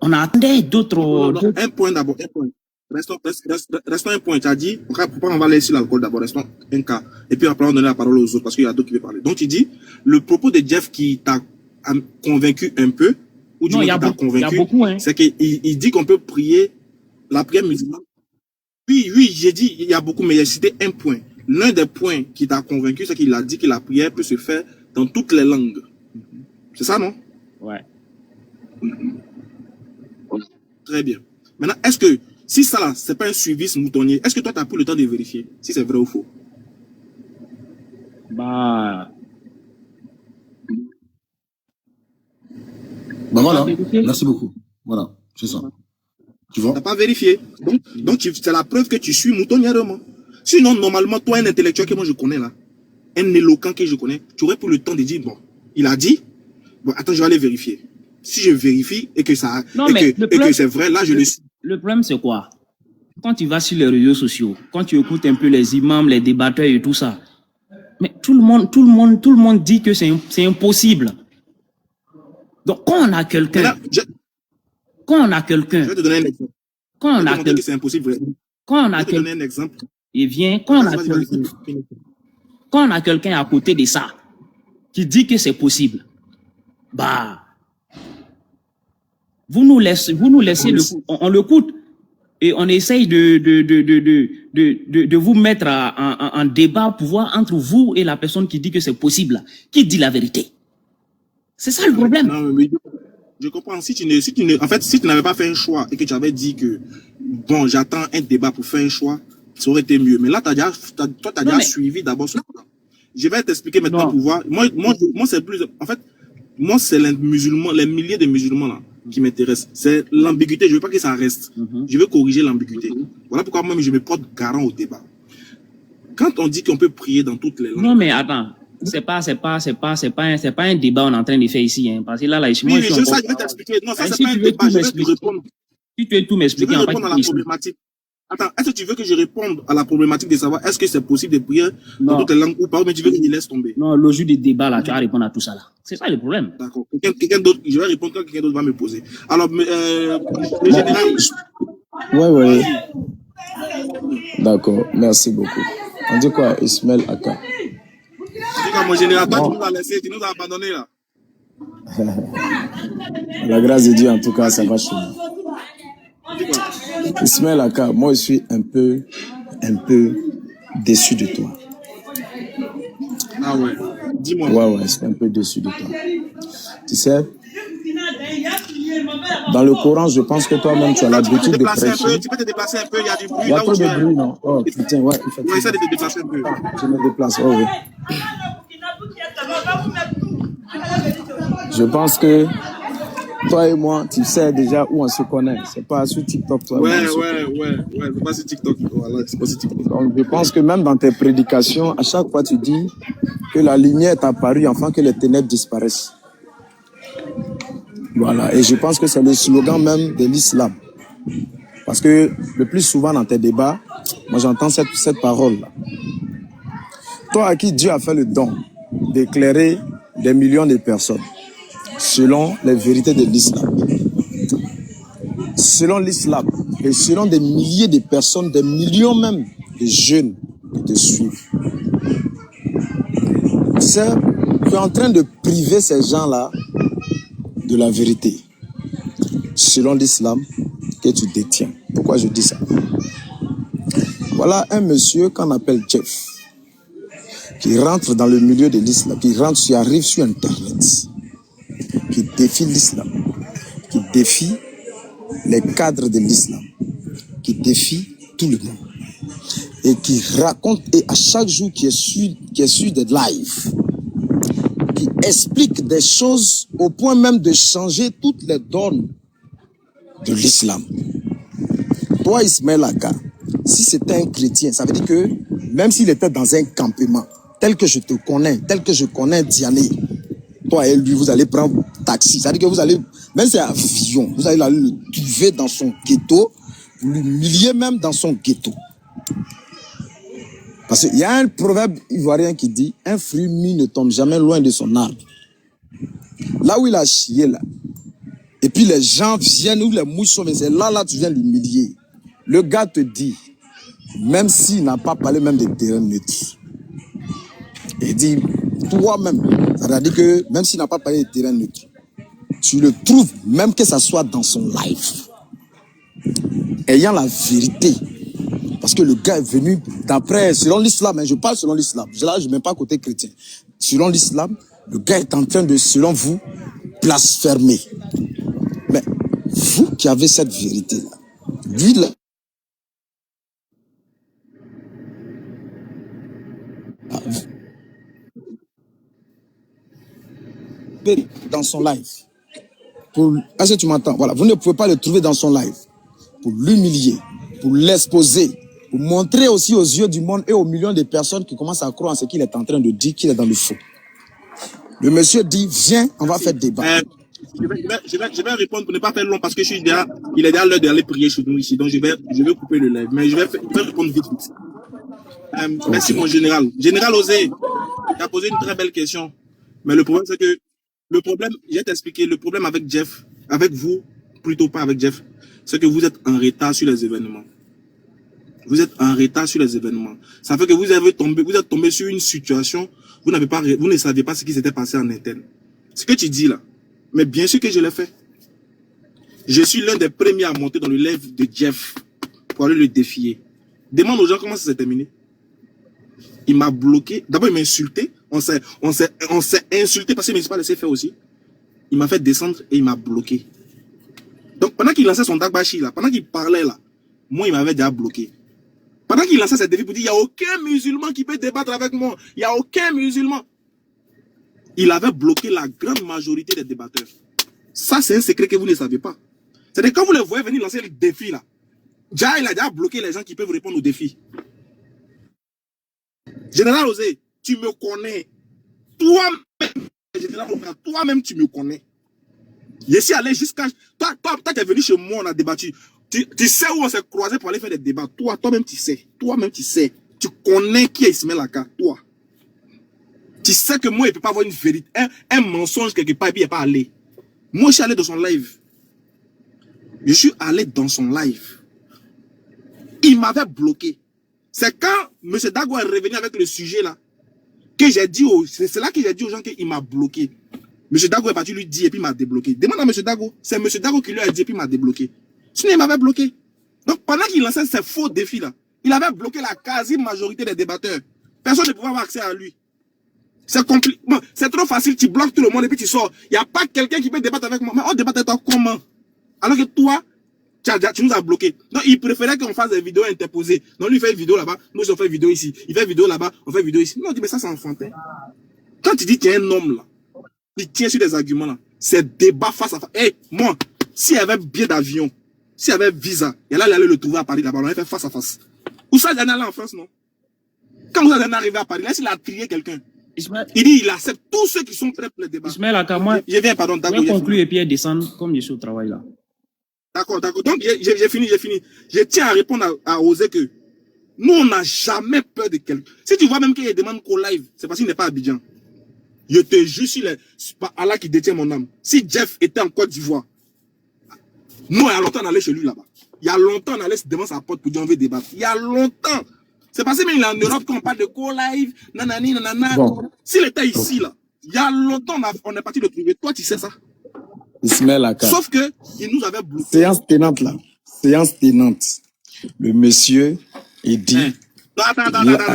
H: on attendait d'autres...
B: Un point d'abord, un point. Restons un point. Tu as dit, pourquoi on va laisser l'alcool d'abord, restons un cas. Et puis après, on donne la parole aux autres parce qu'il y a d'autres qui veulent parler. Donc, tu dis, le propos de Jeff qui t'a convaincu un peu, ou du moins qui t'a convaincu, hein. C'est qu'il dit qu'on peut prier la prière musulmane. Oui, j'ai dit, il y a beaucoup, mais j'ai cité un point. L'un des points qui t'a convaincu, c'est qu'il a dit que la prière peut se faire dans toutes les langues. C'est ça, non?
H: Ouais.
B: Très bien. Maintenant, est-ce que, si ça là, c'est pas un suivisme moutonnier, est-ce que toi, tu as pris le temps de vérifier si c'est vrai ou faux?
H: Bah
C: voilà. Merci beaucoup. Voilà, c'est ça. Tu vois?
B: T'as pas vérifié. Donc c'est la preuve que tu suis moutonnièrement. Sinon, normalement, toi, un intellectuel que moi je connais là, un éloquent que je connais, tu aurais pris le temps de dire, bon, il a dit, bon, attends, je vais aller vérifier. Si je vérifie et que ça, que c'est vrai, là, je le suis.
H: Le problème, c'est quoi? Quand tu vas sur les réseaux sociaux, quand tu écoutes un peu les imams, les débatteurs et tout ça, mais tout le monde dit que c'est impossible. Donc, quand on a quelqu'un,
B: je vais te donner un exemple.
H: Quand on a quelqu'un,
B: c'est impossible.
H: quand on a
B: Je vais te donner un exemple.
H: il vient, quand on a quelqu'un à côté de ça, qui dit que c'est possible, bah, vous nous laissez on l'écoute et on essaye de vous mettre en débat pour voir entre vous et la personne qui dit que c'est possible, qui dit la vérité. C'est ça le problème.
B: Non, mais je comprends. En fait, si tu n'avais pas fait un choix et que tu avais dit que, bon, j'attends un débat pour faire un choix, ça aurait été mieux. Mais là, toi, tu as déjà suivi d'abord ce point. Je vais t'expliquer maintenant pour voir. Moi, c'est plus, en fait, moi, c'est les milliers de musulmans, là, qui m'intéressent. C'est l'ambiguïté. Je veux pas que ça reste. Je veux corriger l'ambiguïté. Voilà pourquoi moi, je me porte garant au débat. Quand on dit qu'on peut prier dans toutes les langues.
H: Non, mais attends. C'est pas un débat on est en train de faire ici, hein. Parce que là,
B: oui, mais je vais t'expliquer. Non, ça, c'est pas un débat. Je vais te répondre.
H: Si tu veux tout m'expliquer,
B: je vais répondre à la problématique. Attends, est-ce que tu veux que je réponde à la problématique de savoir est-ce que c'est possible de prier dans d'autres langues ou pas, ou bien tu veux que je laisse tomber?
H: Non, le jour du débat, là, tu vas répondre à tout ça, là. C'est ça le problème.
B: D'accord. Quelqu'un d'autre, je vais répondre quand quelqu'un d'autre va me poser. Alors, le général.
I: Oui. D'accord, merci beaucoup. On dit quoi, Ismaël Aka?
B: Dis quoi, mon général, toi, tu nous as laissé, tu nous as abandonné, là.
I: La grâce de Dieu, en tout cas, ça va chez nous. Ismaël Aka, moi, je suis un peu déçu de toi.
B: Ah ouais, dis-moi.
I: Ouais, je suis un peu déçu de toi. Tu sais, dans le Coran, je pense que toi-même, tu as l'habitude de prêcher.
B: Tu peux te déplacer un peu, il y a du bruit.
I: Il y a trop de bruit, non? Oh, putain, ouais.
B: Ouais, essaie de te déplacer un peu.
I: Je me déplace, oh oui. Je pense que toi et moi, tu sais déjà où on se connaît. C'est pas sur TikTok, toi.
B: Ouais, c'est pas sur TikTok. Voilà, c'est pas sur TikTok.
I: Donc, je pense que même dans tes prédications, à chaque fois, tu dis que la lumière est apparue afin que les ténèbres disparaissent. Voilà. Et je pense que c'est le slogan même de l'islam. Parce que le plus souvent dans tes débats, moi, j'entends cette parole-là. Toi à qui Dieu a fait le don d'éclairer des millions de personnes selon les vérités de l'islam. Selon l'islam et selon des milliers de personnes, des millions même de jeunes qui te suivent. Tu es en train de priver ces gens-là de la vérité selon l'islam que tu détiens. Pourquoi je dis ça? Voilà un monsieur qu'on appelle Jeff, qui rentre dans le milieu de l'islam, qui arrive sur Internet, qui défie l'islam, qui défie les cadres de l'islam, qui défie tout le monde, et qui raconte, et à chaque jour qui est sur des lives, qui explique des choses au point même de changer toutes les donnes de l'islam. Toi, Ismaël Aka, si c'était un chrétien, ça veut dire que même s'il était dans un campement, tel que je te connais, tel que je connais Diané, toi et lui, vous allez prendre taxi. Ça veut dire que vous allez, même si c'est avion, vous allez le trouver dans son ghetto, vous l'humilier même dans son ghetto. Parce qu'il y a un proverbe ivoirien qui dit, un fruit mis ne tombe jamais loin de son arbre. Là où il a chié, là, et puis les gens viennent, où les mouches sont, mais c'est là, tu viens l'humilier. Le gars te dit, même s'il n'a pas parlé même des terrains neutres, il dit, toi-même, ça veut dire que même s'il n'a pas parlé des terrains neutres, tu le trouves, même que ça soit dans son live, ayant la vérité. Parce que le gars est venu d'après, selon l'islam, hein, je parle selon l'islam, là je ne mets pas côté chrétien. Selon l'islam, le gars est en train de, selon vous, blasphémer. Mais vous qui avez cette vérité-là, lui, là, dans son live. Est-ce que tu m'entends? Voilà, vous ne pouvez pas le trouver dans son live pour l'humilier, pour l'exposer, pour montrer aussi aux yeux du monde et aux millions de personnes qui commencent à croire en ce qu'il est en train de dire, qu'il est dans le faux. Le monsieur dit, viens, on va faire débat.
B: Je vais répondre pour ne pas faire long parce que il est déjà l'heure d'aller prier chez nous ici, donc je vais couper le live, mais je vais répondre vite. Merci mon général. Général Osé, tu as posé une très belle question, mais le problème c'est que je vais t'expliquer, le problème avec Jeff, avec vous, plutôt pas avec Jeff, c'est que vous êtes en retard sur les événements. Vous êtes en retard sur les événements. Ça fait que vous êtes tombé sur une situation, vous ne saviez pas ce qui s'était passé en interne. Ce que tu dis là, mais bien sûr que je l'ai fait. Je suis l'un des premiers à monter dans le live de Jeff pour aller le défier. Demande aux gens comment ça s'est terminé. Il m'a bloqué. D'abord, il m'a insulté. On s'est insulté parce qu'il ne m'a pas laissé faire aussi. Il m'a fait descendre et il m'a bloqué. Donc, pendant qu'il lançait son dagbashi là, pendant qu'il parlait là, moi, il m'avait déjà bloqué. Pendant qu'il lançait ses défis pour dire, il n'y a aucun musulman qui peut débattre avec moi. Il n'y a aucun musulman. Il avait bloqué la grande majorité des débatteurs. Ça, c'est un secret que vous ne savez pas. C'est-à-dire quand vous les voyez venir lancer le défi là, déjà, il a déjà bloqué les gens qui peuvent répondre aux défis. Général Osé, tu me connais. Toi-même, tu me connais. Je suis allé jusqu'à... Toi, tu es venu chez moi, on a débattu. Tu sais où on s'est croisés pour aller faire des débats. Toi-même, tu sais. Toi-même, tu sais. Tu connais qui est Ismaël Aka. Toi. Tu sais que moi, il ne peut pas avoir une vérité. Un mensonge quelque part et puis il n'est pas allé. Moi, je suis allé dans son live. Je suis allé dans son live. Il m'avait bloqué. C'est quand M. Dago est revenu avec le sujet là, que j'ai dit c'est là que j'ai dit aux gens qu'il m'a bloqué. M. Dago est parti lui dire et puis il m'a débloqué. Demande à M. Dago. C'est M. Dago qui lui a dit et puis il m'a débloqué. Sinon, il m'avait bloqué. Donc, pendant qu'il lançait ces faux défis là, il avait bloqué la quasi-majorité des débatteurs. Personne ne pouvait avoir accès à lui. C'est compliqué. Bon, c'est trop facile, tu bloques tout le monde et puis tu sors. Il n'y a pas quelqu'un qui peut débattre avec moi. Mais on débatte avec toi comment? Alors que toi, tu nous as bloqués. Donc, il préférait qu'on fasse des vidéos interposées. Donc, lui, il fait une vidéo là-bas. Nous, on fait une vidéo ici. Il fait une vidéo là-bas. On fait une vidéo ici. Non, on dit, mais ça, c'est enfantin. Quand tu dis qu'il y a un homme là, qui tient sur des arguments là, c'est débat face à face. Hey, moi, s'il y avait billet d'avion, s'il y avait visa, et là, il allait le trouver à Paris là-bas. On allait faire face à face. Où ça, il y en a là en France, non? Quand vous allez arriver à Paris, là, s'il a trié quelqu'un, il dit, il accepte tous ceux qui sont prêts pour le débat.
H: Ismaël Aka, moi,
B: je viens, pardon, d'accord.
H: Je vais conclure et puis descendre comme je suis au travail là.
B: D'accord. Donc, j'ai fini. Je tiens à répondre à Osé que nous, on n'a jamais peur de quelqu'un. Si tu vois même qu'il demande qu'au live, c'est parce qu'il n'est pas à Abidjan. Je te jure, c'est pas Allah qui détient mon âme. Si Jeff était en Côte d'Ivoire, nous, il y a longtemps, on allait chez lui là-bas. Il y a longtemps, on allait devant sa porte pour dire on veut débattre. Il y a longtemps. C'est parce que même il est en Europe quand on parle de co-live, nanani, nanana. Bon. S'il était ici, là, il y a longtemps, on est parti le trouver. Toi, tu sais ça.
I: Ismaël Aka.
B: Sauf que, il nous avait bloqué.
I: Séance tenante, là. Séance tenante. Le monsieur, il dit...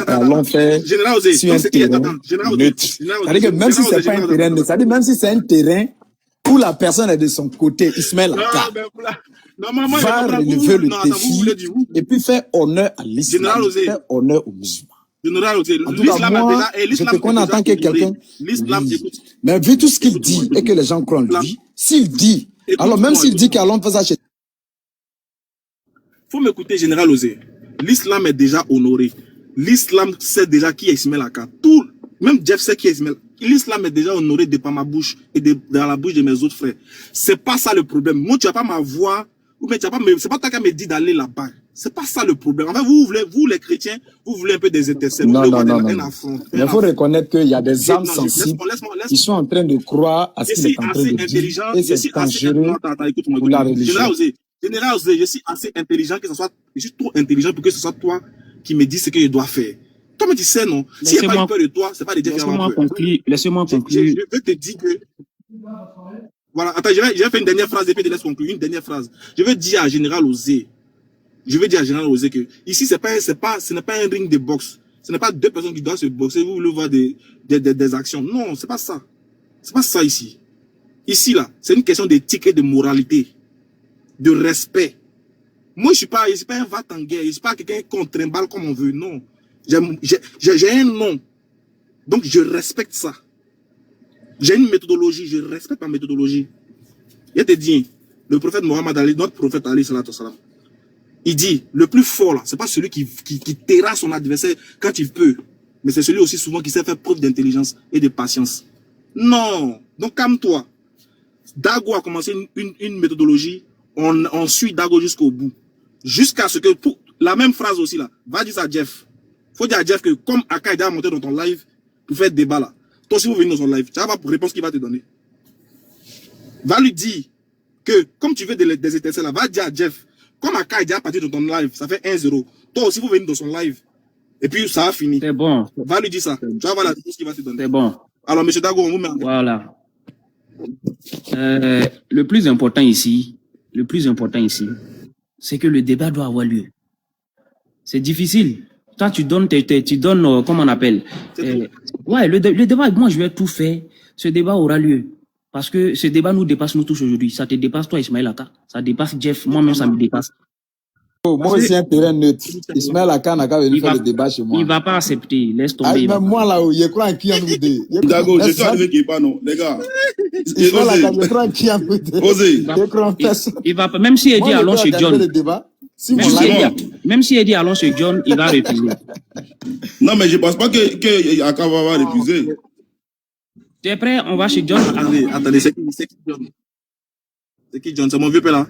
I: Allons faire
B: Général Osé,
I: sur un terrain neutre. C'est-à-dire que même si c'est pas un terrain neutre, c'est-à-dire même si c'est un terrain où la personne est de son côté, Ismaël Aka va relever le défi et puis faire honneur à l'islam, faire honneur aux musulmans.
B: Général Osé,
I: en tout cas, moi, je te connais en tant que quelqu'un. Mais vu tout ce qu'il dit et que les gens croient en lui, s'il dit, alors même s'il dit qu'allons faire ça chez...
B: Faut m'écouter, Général Osé. L'islam est déjà honoré. L'islam sait déjà qui est Ismaël Aka. Même Jeff sait qui est Ismaël. L'islam est déjà honoré de par ma bouche et dans la bouche de mes autres frères. C'est pas ça le problème. Moi, tu vas pas m'avoir, ou bien tu vas pas c'est pas toi qui me dit d'aller là-bas. C'est pas ça le problème. En fait, vous les chrétiens, vous voulez un peu des étincelles.
I: Non. Mais il faut reconnaître qu'il y a des âmes sensibles qui sont en train de croire à ce qu'il est en train de dire. Et c'est dangereux pour la religion.
B: Général Osé, je suis assez intelligent que ce soit, je suis trop intelligent pour que ce soit toi qui me dis ce que je dois faire. Toi, mais tu sais, non? S'il n'y a pas eu peur de toi, c'est pas des gens qui ont peur.
H: Laissez-moi conclure.
B: Je veux te dire que, voilà, attends, je vais faire une dernière phrase et puis je te laisse conclure. Une dernière phrase. Je veux dire à Général Osé que, ici, ce n'est pas un ring de boxe. Ce n'est pas deux personnes qui doivent se boxer, vous voulez voir des actions. Non, c'est pas ça. C'est pas ça ici. Ici, là, c'est une question d'éthique et de moralité. De respect. Moi, je suis pas un va-t-en-guerre. Je suis pas quelqu'un qu'on trimballe comme on veut. Non. J'ai un nom. Donc, je respecte ça. J'ai une méthodologie. Je respecte ma méthodologie. Il te dit, le prophète Mohammed Ali, notre prophète Ali, il dit, le plus fort là, c'est pas celui qui terrasse son adversaire quand il peut. Mais c'est celui aussi souvent qui sait faire preuve d'intelligence et de patience. Non. Donc, calme-toi. Dago a commencé une méthodologie. On suit Dago jusqu'au bout. Jusqu'à ce que, la même phrase aussi là, va dire à Jeff. Faut dire à Jeff que comme Aka est déjà monté dans ton live, pour faire débat là, toi si vous venez dans son live, tu vas pas pour réponse qu'il va te donner. Va lui dire que, comme tu veux des étincelles là, va dire à Jeff, comme Aka est déjà parti dans ton live, ça fait 1-0. Toi aussi vous venez dans son live. Et puis ça a fini.
H: C'est bon.
B: Va lui dire ça. Tu vas voir la réponse qu'il va te donner.
H: C'est bon.
B: Alors, monsieur Dago, on vous met en...
H: Voilà. Le plus important ici, c'est que le débat doit avoir lieu. C'est difficile. Toi, tu donnes, comment on appelle ouais, le débat, moi, je vais tout faire. Ce débat aura lieu. Parce que ce débat nous dépasse, nous tous aujourd'hui. Ça te dépasse, toi, Ismaël Aka. Ça dépasse Jeff. Moi-même, ça me dépasse.
I: Moi aussi, un terrain neutre. Ismaël Aka n'a qu'à venir faire le débat chez moi.
H: Il va pas accepter. Laisse tomber.
I: Même moi, là, je crois qui en nous deux.
J: Dago, je suis arrivé qui est pas non, les gars.
I: Ismaël Aka, je crois qui en nous deux.
H: Il va pas, même si il dit allons chez John. Même si il dit allons chez John, il va refuser.
J: Non, mais je pense pas que Aka va refuser.
H: Tu es prêt? On va chez John.
B: Attendez, c'est qui John? C'est qui John? C'est mon vieux père là?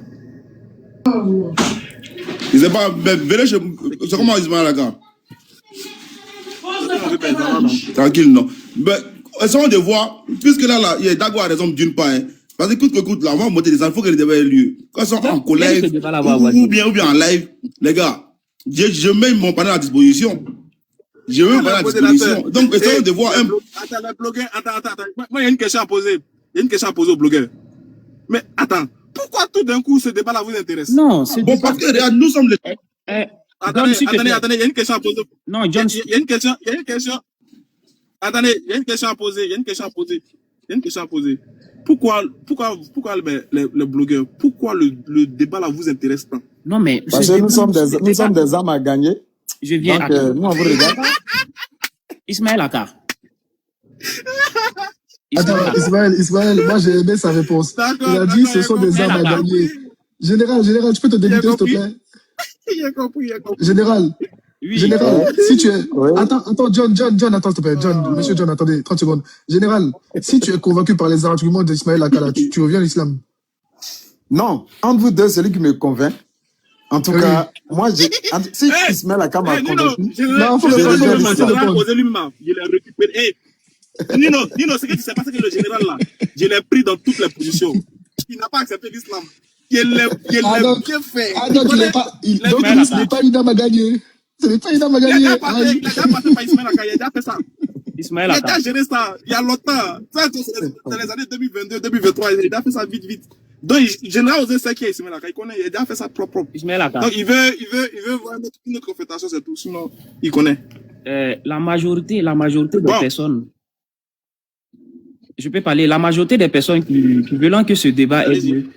J: Je sais pas, mais venez chez... C'est comment Ismaël Aka? Tranquille, non. Mais essayons de voir, puisque là, il y a Dago a raison d'une part. Hein, parce que écoute, là, on va monter des infos que les débats aient lieu. Quand ils sont en collège, ou bien en live, les gars, je mets mon panel à disposition. Je mets mon panel à disposition. Donc, essayons de voir un...
B: Attends, le blogueur, attends. Moi, il y a une question à poser. Il y a une question à poser au blogueur. Mais attends, pourquoi tout d'un coup ce débat-là vous intéresse?
H: Non, c'est
J: bon, parce que regarde, nous sommes les...
B: Attendez, il y a une question à poser.
H: Non, John,
B: il y a une question. Attendez, il y a une question à poser. Pourquoi les blogueurs, pourquoi le débat là vous intéresse tant?
H: Non, mais
I: parce que nous sommes des âmes à gagner.
H: Je viens
I: donc, nous on vous regarde.
H: Ismaël Aka.
F: Attends, Ismaël, moi j'ai aimé sa réponse. Il a dit ce sont des âmes à gagner. Général, tu peux te débuter, s'il te plaît?
B: Il a compris.
F: Général, si tu es... Oui. Attends, John, attends, s'il te plaît. Monsieur John, attendez, 30 secondes. Général, si tu es convaincu par les arguments d'Ismaël Aka, tu reviens à l'islam?
I: Non, entre vous deux, celui qui me convainc. En tout cas, moi, si Ismaël Aka m'a convaincu...
F: Non, faut le
B: poser lui-même. Je l'ai récupéré. Nino, ce que tu sais pas, c'est que le général là, je l'ai pris dans toutes les positions. Il n'a pas accepté l'islam. Il l'a bien fait.
F: Donc il n'est pas une dame à gagner. Ce n'est pas une dame à gagner.
B: Il a déjà passé par Ismaël Aka, il a déjà fait ça.
H: Ismaël Aka.
B: Il a déjà géré ça, il y a longtemps. Ça, dans les années 2022, 2023, il a déjà fait ça vite. Donc, général osé c'est qui est Ismaël Aka, il connaît, il a déjà fait ça propre.
H: Ismaël Aka.
B: Donc, il veut voir une autre confrontation, c'est tout. Sinon, il connaît.
H: La majorité des personnes... Je peux parler. La majorité des personnes qui veulent que ce débat ait lieu,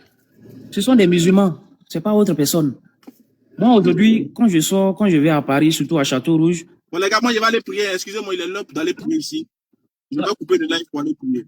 H: ce sont des musulmans. C'est pas autre personne. Moi, aujourd'hui, quand je vais à Paris, surtout à Château-Rouge...
B: Bon, les gars, moi, je vais aller prier. Excusez-moi, il est l'heure d'aller prier ici. Je vais couper le live pour aller prier.